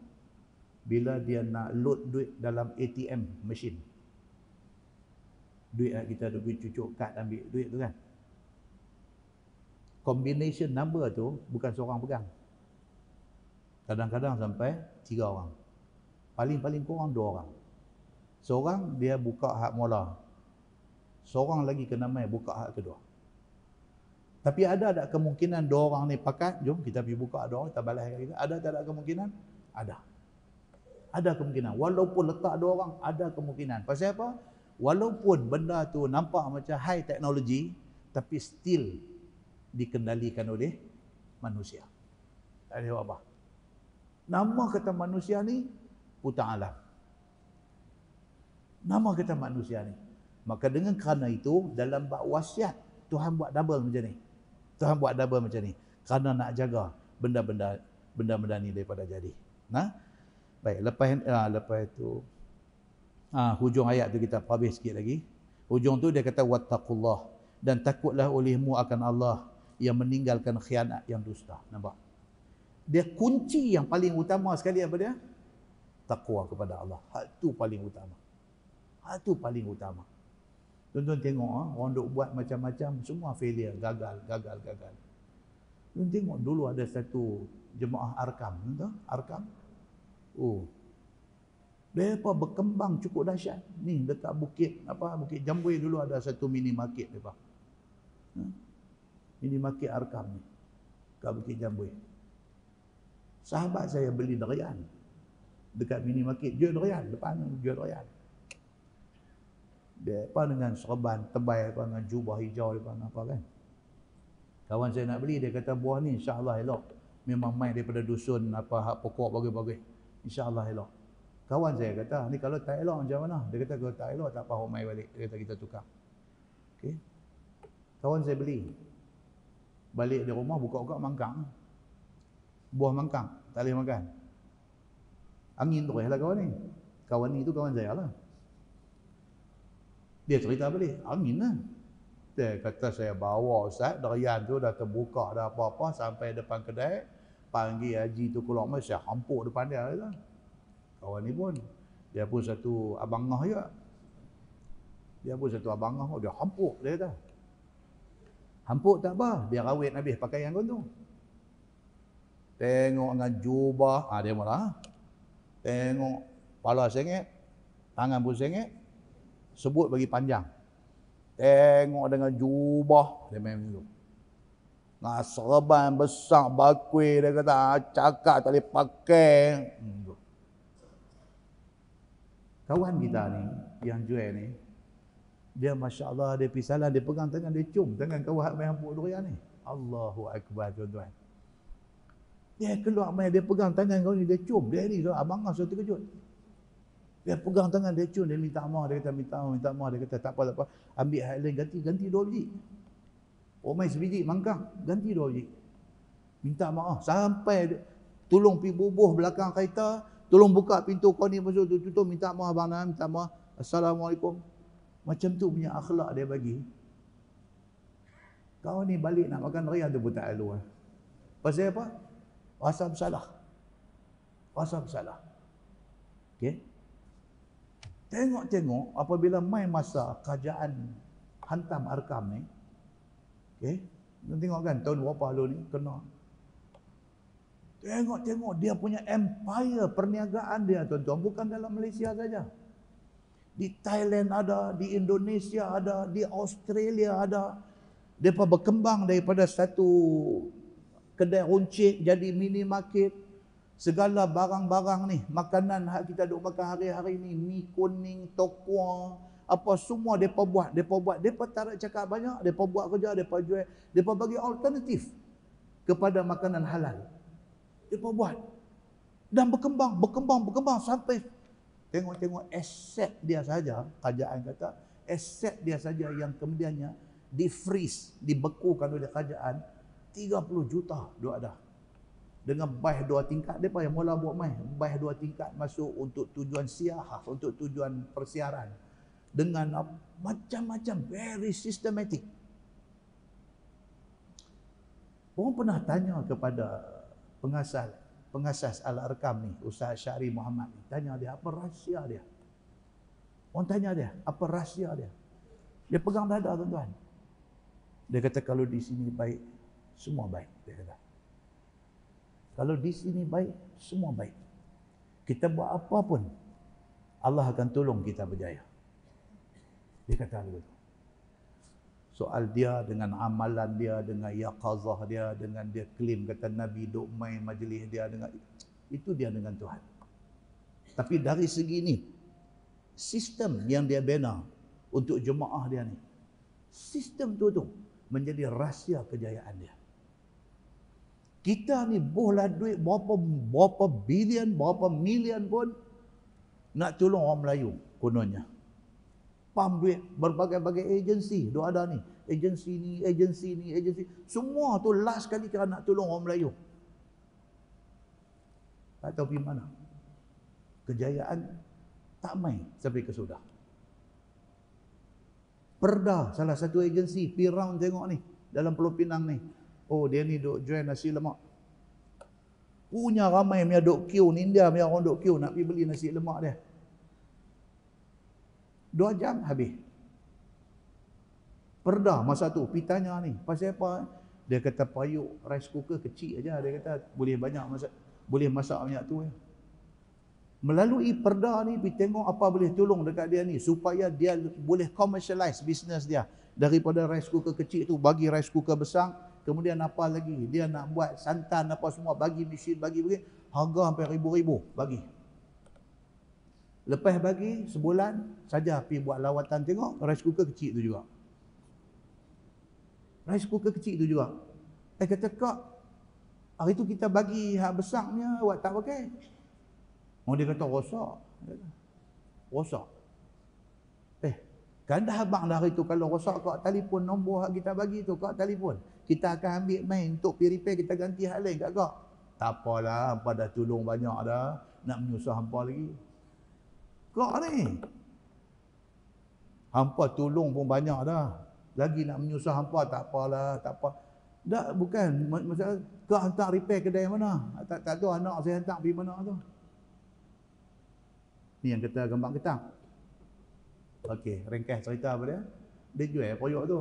bila dia nak load duit dalam ATM machine, duit kita duk pergi cucuk kad ambil duit tu kan, combination number tu bukan seorang pegang, kadang-kadang sampai 3 orang, paling-paling kurang 2 orang. Seorang dia buka hak mula, seorang lagi kena mai buka hak kedua. Tapi ada tak kemungkinan 2 orang ni pakat, jom kita pergi buka 2 orang, kita balas kita. Ada tak ada kemungkinan? Ada. Ada kemungkinan. Walaupun letak 2 orang, ada kemungkinan. Pasal apa? Walaupun benda tu nampak macam high technology, tapi still dikendalikan oleh manusia. Tak ada apa. Nama kata manusia ni, Putar Alam. Nama kata manusia ni. Maka dengan kerana itu, dalam bab wasiat, Tuhan buat double macam ni. Tuhan buat double macam ni. Kerana nak jaga benda-benda ni daripada jadi. Nah, baik, lepas itu hujung ayat tu kita habis sikit lagi. Hujung tu dia kata wattaqullah, dan takutlah olehmu akan Allah yang meninggalkan khianat yang dusta. Nampak? Dia kunci yang paling utama sekali apa dia? Takwa kepada Allah. Hak tu paling utama. Hak tu paling utama. Tuan-tuan tengok orang duk buat macam-macam, semua failure, gagal. Tuan tengok dulu ada satu jemaah Arkam, tuan Arkam. Mereka berkembang cukup dahsyat. Ni dekat Bukit Jambui dulu ada satu mini market depa. Mini market Arkam ni. Kat Bukit Jambui. Sahabat saya beli durian dekat mini market, jual durian, depan jual durian. Dia dengan serban tebal, dengan jubah hijau, apa kan. Kawan saya nak beli, dia kata buah ni insya-Allah elok. Memang mai daripada dusun hak pokok bagus-bagus. Insya-Allah elok. Kawan saya kata, ni kalau tak elok macam mana? Dia kata kalau tak elok tak apa mai balik. Dia kata kita tukar. Okey. Kawan saya beli. Balik di rumah buka-buka mangkang. Buah mangkang, tak boleh makan. Angin teruslah kawan ni. Kawan ni tu kawan saya lah. Dia cerita balik, angin lah. Dia kata saya bawa Ustaz, durian tu dah terbuka dah apa-apa sampai depan kedai. Panggil Haji tu keluar mai, saya hampuk depan dia lah. Kawan ni pun, dia pun satu abangah juga. Dia hampuk, dia kata. Hampuk tak apa, dia rawit habis pakaian kau tu. Tengok dengan jubah, dia mula. Tengok kepala sengit, tangan pun sengit, sebut bagi panjang. Tengok dengan jubah, dia main macam tu. Dengan serban besar bakui, dia kata cakap tak boleh pakai. Kawan kita ni, yang jual ni, dia Masya Allah, dia pergi salah, dia pegang tangan, dia cium tangan kawan main hampuk durian ni. Allahu Akbar, tuan-tuan. Dia keluar main, dia pegang tangan kau ni, dia cium. Dia ni, abang As terkejut. Dia pegang tangan, dia cium, dia minta maaf. Dia kata minta maaf. Dia kata tak apa. Ambil hal lain, ganti 2 biji. Main sebiji, mangkang, ganti 2 biji. Minta maaf. Sampai tolong pergi bubuh belakang kereta, tolong buka pintu kau ni, masuk tutup, minta maaf Abang Nam, minta maaf. Assalamualaikum. Macam tu punya akhlak dia bagi. Kau ni balik nak makan durian tu pun tak lalu. Pasal apa? Rasa bersalah. Okey. Tengok apabila mai masa kerajaan hantam Arkam ni. Okey. Tengok kan tahun berapa lalu ni kena. Tengok dia punya empire perniagaan dia, tuan-tuan, bukan dalam Malaysia saja. Di Thailand ada, di Indonesia ada, di Australia ada. Depa berkembang daripada satu kedai runcit jadi mini market. Segala barang-barang ni, makanan hak kita duk makan hari-hari ni, mi kuning, tokwa, apa semua depa buat. Depa tak nak cakap banyak, depa buat kerja, depa jual, depa bagi alternatif kepada makanan halal. Depa buat. Dan berkembang sampai tengok aset dia saja, kerajaan kata, aset dia saja yang kemudiannya di-freeze, dibekukan oleh kerajaan, 30 juta duk ada. Dengan baih 2 tingkat, mereka yang mula buat main. Baih 2 tingkat masuk untuk tujuan siahah, untuk tujuan persiaran. Dengan macam-macam, very systematic. Orang pernah tanya kepada pengasas Al-Arkam ni, Ustaz Syahri Muhammad ni. Tanya dia, apa rahsia dia? Orang tanya dia, apa rahsia dia? Dia pegang dada, tuan-tuan. Dia kata, kalau di sini baik, semua baik. Dia kata. Kalau di sini baik, semua baik. Kita buat apa pun, Allah akan tolong kita berjaya. Dia kata begitu. Soal dia dengan amalan dia, dengan yaqazah dia, dengan dia klaim kata Nabi duk main majlis dia, dengan itu dia dengan Tuhan. Tapi dari segi ni, sistem yang dia bina untuk jemaah dia ni, sistem tu menjadi rahsia kejayaan dia. Kita ni bohlah duit berapa bilion, berapa milion pun nak tolong orang Melayu kononnya. Pam duit berbagai-bagai agensi, duk ada ni. Agensi ni. Semua tu last kali kerana nak tolong orang Melayu. Tak tahu pergi mana. Kejayaan tak main sampai ke sudah. Perda, salah satu agensi, pergi round tengok ni, dalam Pulau Pinang ni. Oh, dia ni duk jual nasi lemak. Punya ramai punya duk queue ni, India punya orang duk queue nak pergi beli nasi lemak dia. 2 jam habis. Perda masa tu, pergi tanya ni, pasal apa? Dia kata payuk rice cooker kecil aja, dia kata boleh banyak masak, boleh masak banyak tu. Melalui perda ni, pergi tengok apa boleh tolong dekat dia ni, supaya dia boleh commercialize bisnes dia. Daripada rice cooker kecil tu, bagi rice cooker besar, kemudian apa lagi, dia nak buat santan apa semua, bagi mesin, bagi, harga hampir ribu-ribu, bagi. Lepas bagi, sebulan saja pergi buat lawatan tengok, rice cooker kecil tu juga. Rice cooker kecil tu juga. Kata, Kak, hari tu kita bagi hak besarnya, awak tak pakai. Oh, dia kata, rosak. Rosak. Kan dah abang dah hari tu, kalau rosak kau telefon nombor hak kita bagi tu, kau telefon. Kita akan ambil main untuk pergi repair, kita ganti hal lain kat kau. Tak apalah, hampa dah tolong banyak dah. Nak menyusah hampa lagi. Kau ni. Hampa tolong pun banyak dah. Lagi nak menyusah hampa, tak apalah, tak apa. Tak, bukan. Masalah, kau hantar repair kedai mana? Tak tahu anak saya hantar pergi mana tu. Ni yang kata gambar ketang. Okey, ringkas cerita apa dia? Dia jual payuk tu.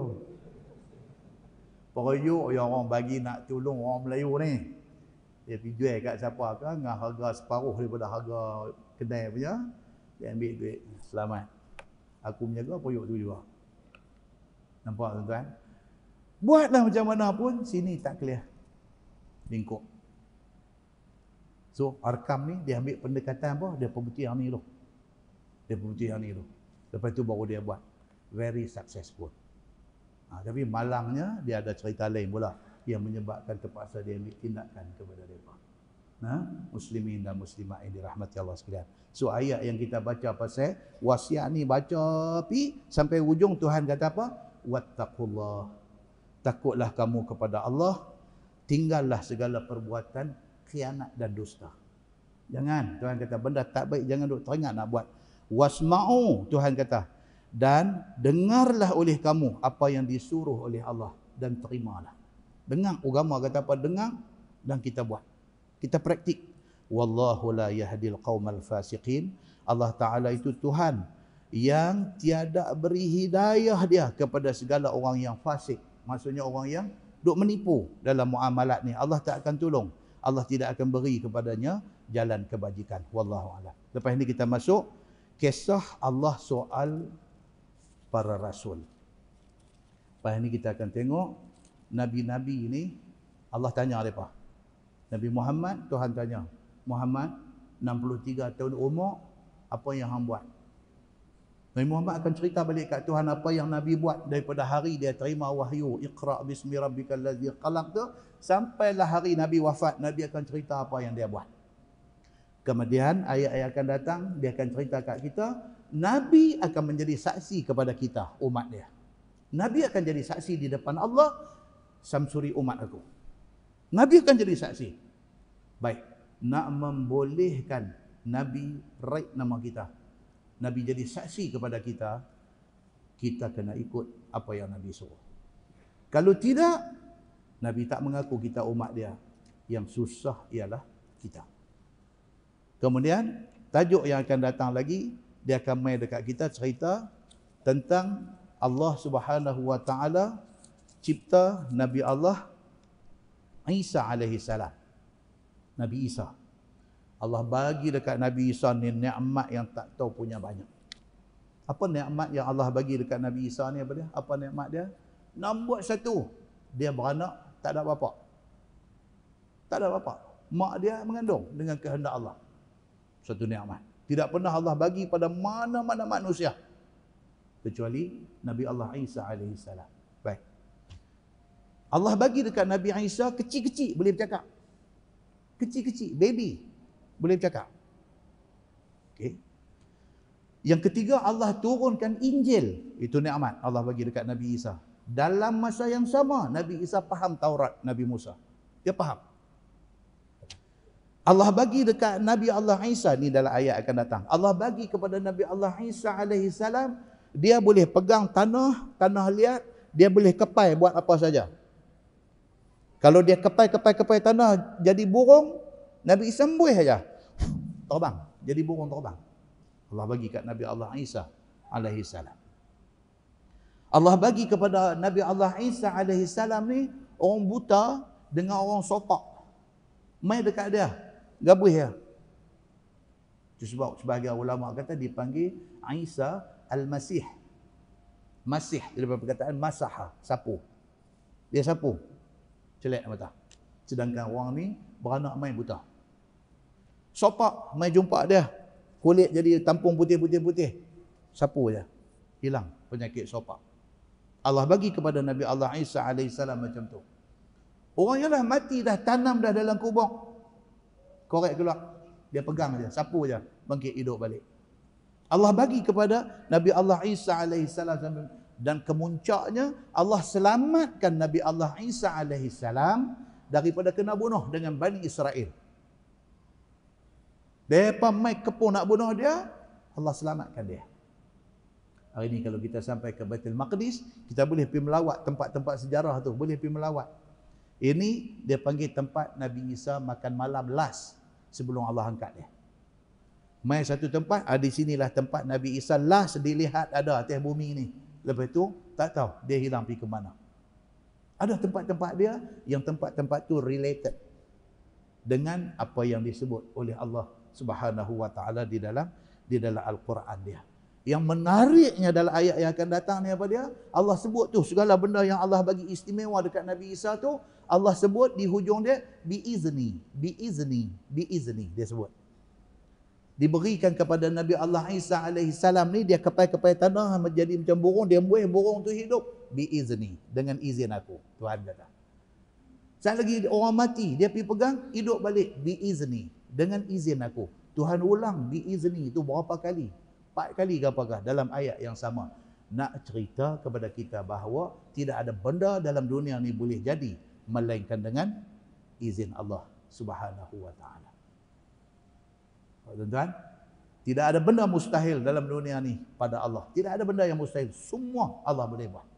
Payuk yang orang bagi nak tolong orang Melayu ni. Dia pergi jual kat siapa ke dengan harga separuh daripada harga kedai punya. Dia ambil duit. Selamat. Aku menjaga payuk tu juga. Nampak tuan-tuan? Buatlah macam mana pun, sini tak clear. Lingkup. So, Arkam ni dia ambil pendekatan apa? Dia pembukti yang ni tu. Dia pembukti yang ni tu. Lepas tu baru dia buat. Very successful. Tapi malangnya dia ada cerita lain pula yang menyebabkan terpaksa dia ambil tindakan kepada mereka. Muslimin dan muslimat yang dirahmati Allah sekalian. So ayat yang kita baca pasal wasiat ni baca sampai ujung Tuhan kata apa? Wattaqullah. Takutlah kamu kepada Allah, tinggallah segala perbuatan khianat dan dusta. Jangan, Tuhan kata benda tak baik jangan duk teringat nak buat. Wasma'u, Tuhan kata, dan dengarlah oleh kamu apa yang disuruh oleh Allah dan terimalah. Dengar, agama kata apa? Dengar dan kita buat. Kita praktik. Wallahu la yahdil qaumal fasiqin. Allah Ta'ala itu Tuhan yang tiada beri hidayah dia kepada segala orang yang fasik. Maksudnya orang yang duk menipu dalam muamalat ni. Allah tak akan tolong. Allah tidak akan beri kepadanya jalan kebajikan. Wallahu a'lam. Lepas ini kita masuk kisah Allah soal para rasul. Lepas ini kita akan tengok Nabi-Nabi ini Allah tanya mereka. Nabi Muhammad, Tuhan tanya, Muhammad 63 tahun umur, apa yang hang buat? Nabi Muhammad akan cerita balik kat Tuhan apa yang Nabi buat daripada hari dia terima wahyu Iqra bismi rabbikal ladzi khalaq tu sampailah hari Nabi wafat. Nabi akan cerita apa yang dia buat. Kemudian ayat-ayat akan datang, dia akan cerita kat kita, Nabi akan menjadi saksi kepada kita, umat dia. Nabi akan jadi saksi di depan Allah, samsuri umat aku. Nabi akan jadi saksi. Baik, nak membolehkan Nabi write nama kita, Nabi jadi saksi kepada kita, kita kena ikut apa yang Nabi suruh. Kalau tidak, Nabi tak mengaku kita umat dia. Yang susah ialah kita. Kemudian, tajuk yang akan datang lagi, dia akan main dekat kita cerita tentang Allah Subhanahu wa Ta'ala cipta Nabi Allah Isa alaihi salam. Nabi Isa. Allah bagi dekat Nabi Isa ni nikmat yang tak tahu punya banyak. Apa nikmat yang Allah bagi dekat Nabi Isa ni apa dia? Apa nikmat dia? Nombor satu, dia beranak tak ada bapa. Tak ada bapa. Mak dia mengandung dengan kehendak Allah. Satu nikmat. Tidak pernah Allah bagi pada mana-mana manusia kecuali Nabi Allah Isa alaihi salam. Baik. Allah bagi dekat Nabi Isa kecil-kecil boleh bercakap. Kecil-kecil, baby boleh bercakap. Okey. Yang ketiga, Allah turunkan Injil. Itu nikmat Allah bagi dekat Nabi Isa. Dalam masa yang sama, Nabi Isa faham Taurat Nabi Musa. Dia faham. Allah bagi dekat Nabi Allah Isa, ni dalam ayat akan datang. Allah bagi kepada Nabi Allah Isa alaihi salam, dia boleh pegang tanah liat, dia boleh kepai buat apa saja. Kalau dia kepai tanah jadi burung, Nabi Isa sembuh saja. Terbang, jadi burung terbang. Allah bagi kat Nabi Allah Isa alaihi salam. Allah bagi kepada Nabi Allah Isa alaihi salam ni orang buta dengan orang sopak. Mai dekat dia, gabuh dia. Itu sebab sebahagian ulama kata dipanggil Isa Al-Masih. Masih daripada perkataan masaha, sapu. Dia sapu. Celak mata. Sedangkan orang ni beranak main buta. Sopak mai jumpa dia. Kulit jadi tampung putih-putih-putih. Sapu je. Hilang penyakit sopak. Allah bagi kepada Nabi Allah Isa AS macam tu. Orang yang dah mati dah, tanam dah dalam kubur. Korek keluar. Dia pegang je, sapu je, bangkit hidup balik. Allah bagi kepada Nabi Allah Isa AS, dan kemuncaknya Allah selamatkan Nabi Allah Isa AS daripada kena bunuh dengan Bani Israel. Mereka mai kepung nak bunuh dia, Allah selamatkan dia. Hari ni kalau kita sampai ke Baitul Maqdis, kita boleh pergi melawat tempat-tempat sejarah tu, boleh pergi melawat. Ini dia panggil tempat Nabi Isa makan malam last sebelum Allah angkat dia. Mai satu tempat, di sinilah tempat Nabi Isa last dilihat ada atas bumi ni. Lepas tu tak tahu dia hilang pergi ke mana. Ada tempat-tempat dia yang tempat-tempat tu related dengan apa yang disebut oleh Allah Subhanahu wa taala di dalam Al-Quran dia. Yang menariknya dalam ayat yang akan datang ni apa dia? Allah sebut tu segala benda yang Allah bagi istimewa dekat Nabi Isa tu, Allah sebut di hujung dia biizni dia sebut. Diberikan kepada Nabi Allah Isa alaihi salam ni, dia kepai-kepai tanah menjadi macam burung, dia buih burung tu hidup biizni, dengan izin aku, Tuhan kata. Sekali lagi orang mati, dia pergi pegang, hidup balik biizni, dengan izin aku. Tuhan ulang biizni itu berapa kali? 4 kali ke apakah dalam ayat yang sama. Nak cerita kepada kita bahawa tidak ada benda dalam dunia ni boleh jadi melainkan dengan izin Allah Subhanahu wa taala. Tuan-tuan, tidak ada benda mustahil dalam dunia ni pada Allah. Tidak ada benda yang mustahil. Semua Allah boleh buat.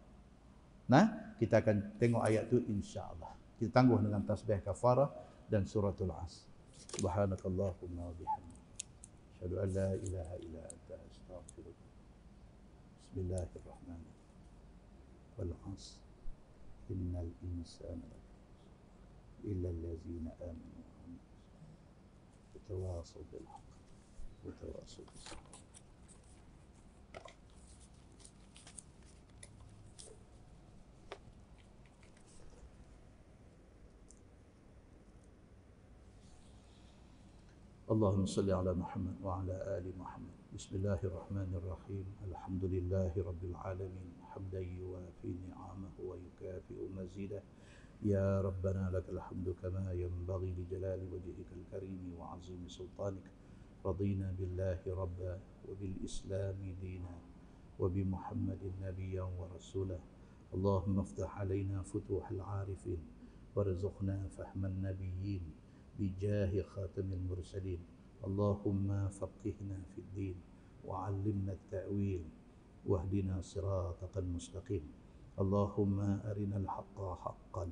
Nah, kita akan tengok ayat tu insya-Allah. Kita tangguh dengan tasbih kafarah dan suratul As. Subhanakallahumma wa bihamdika, asyhadu an la ilaha illa anta astaghfiruka. Bismillahirrahmanirrahim. Wal 'asr. Innal insana lafi khusr illa allazina amanu وتواصوا بالحق وتواصوا بالصبر. اللهم صل على محمد وعلى آل محمد. بسم الله الرحمن الرحيم. الحمد لله رب العالمين حمدا يوافي نعمه ويكافئ مزيده. يا ربنا لك الحمد كما ينبغي لجلال وجهك الكريم وعظيم سلطانك. رضينا بالله ربا وبالإسلام دينا وبمحمد نبيا ورسولا. اللهم افتح علينا فتوح العارفين وارزقنا فهم النبيين بجاه خاتم المرسلين. اللهم فقهنا في الدين وعلمنا التأويل واهدنا صراطك المستقيم. اللهم أرنا الحق حقا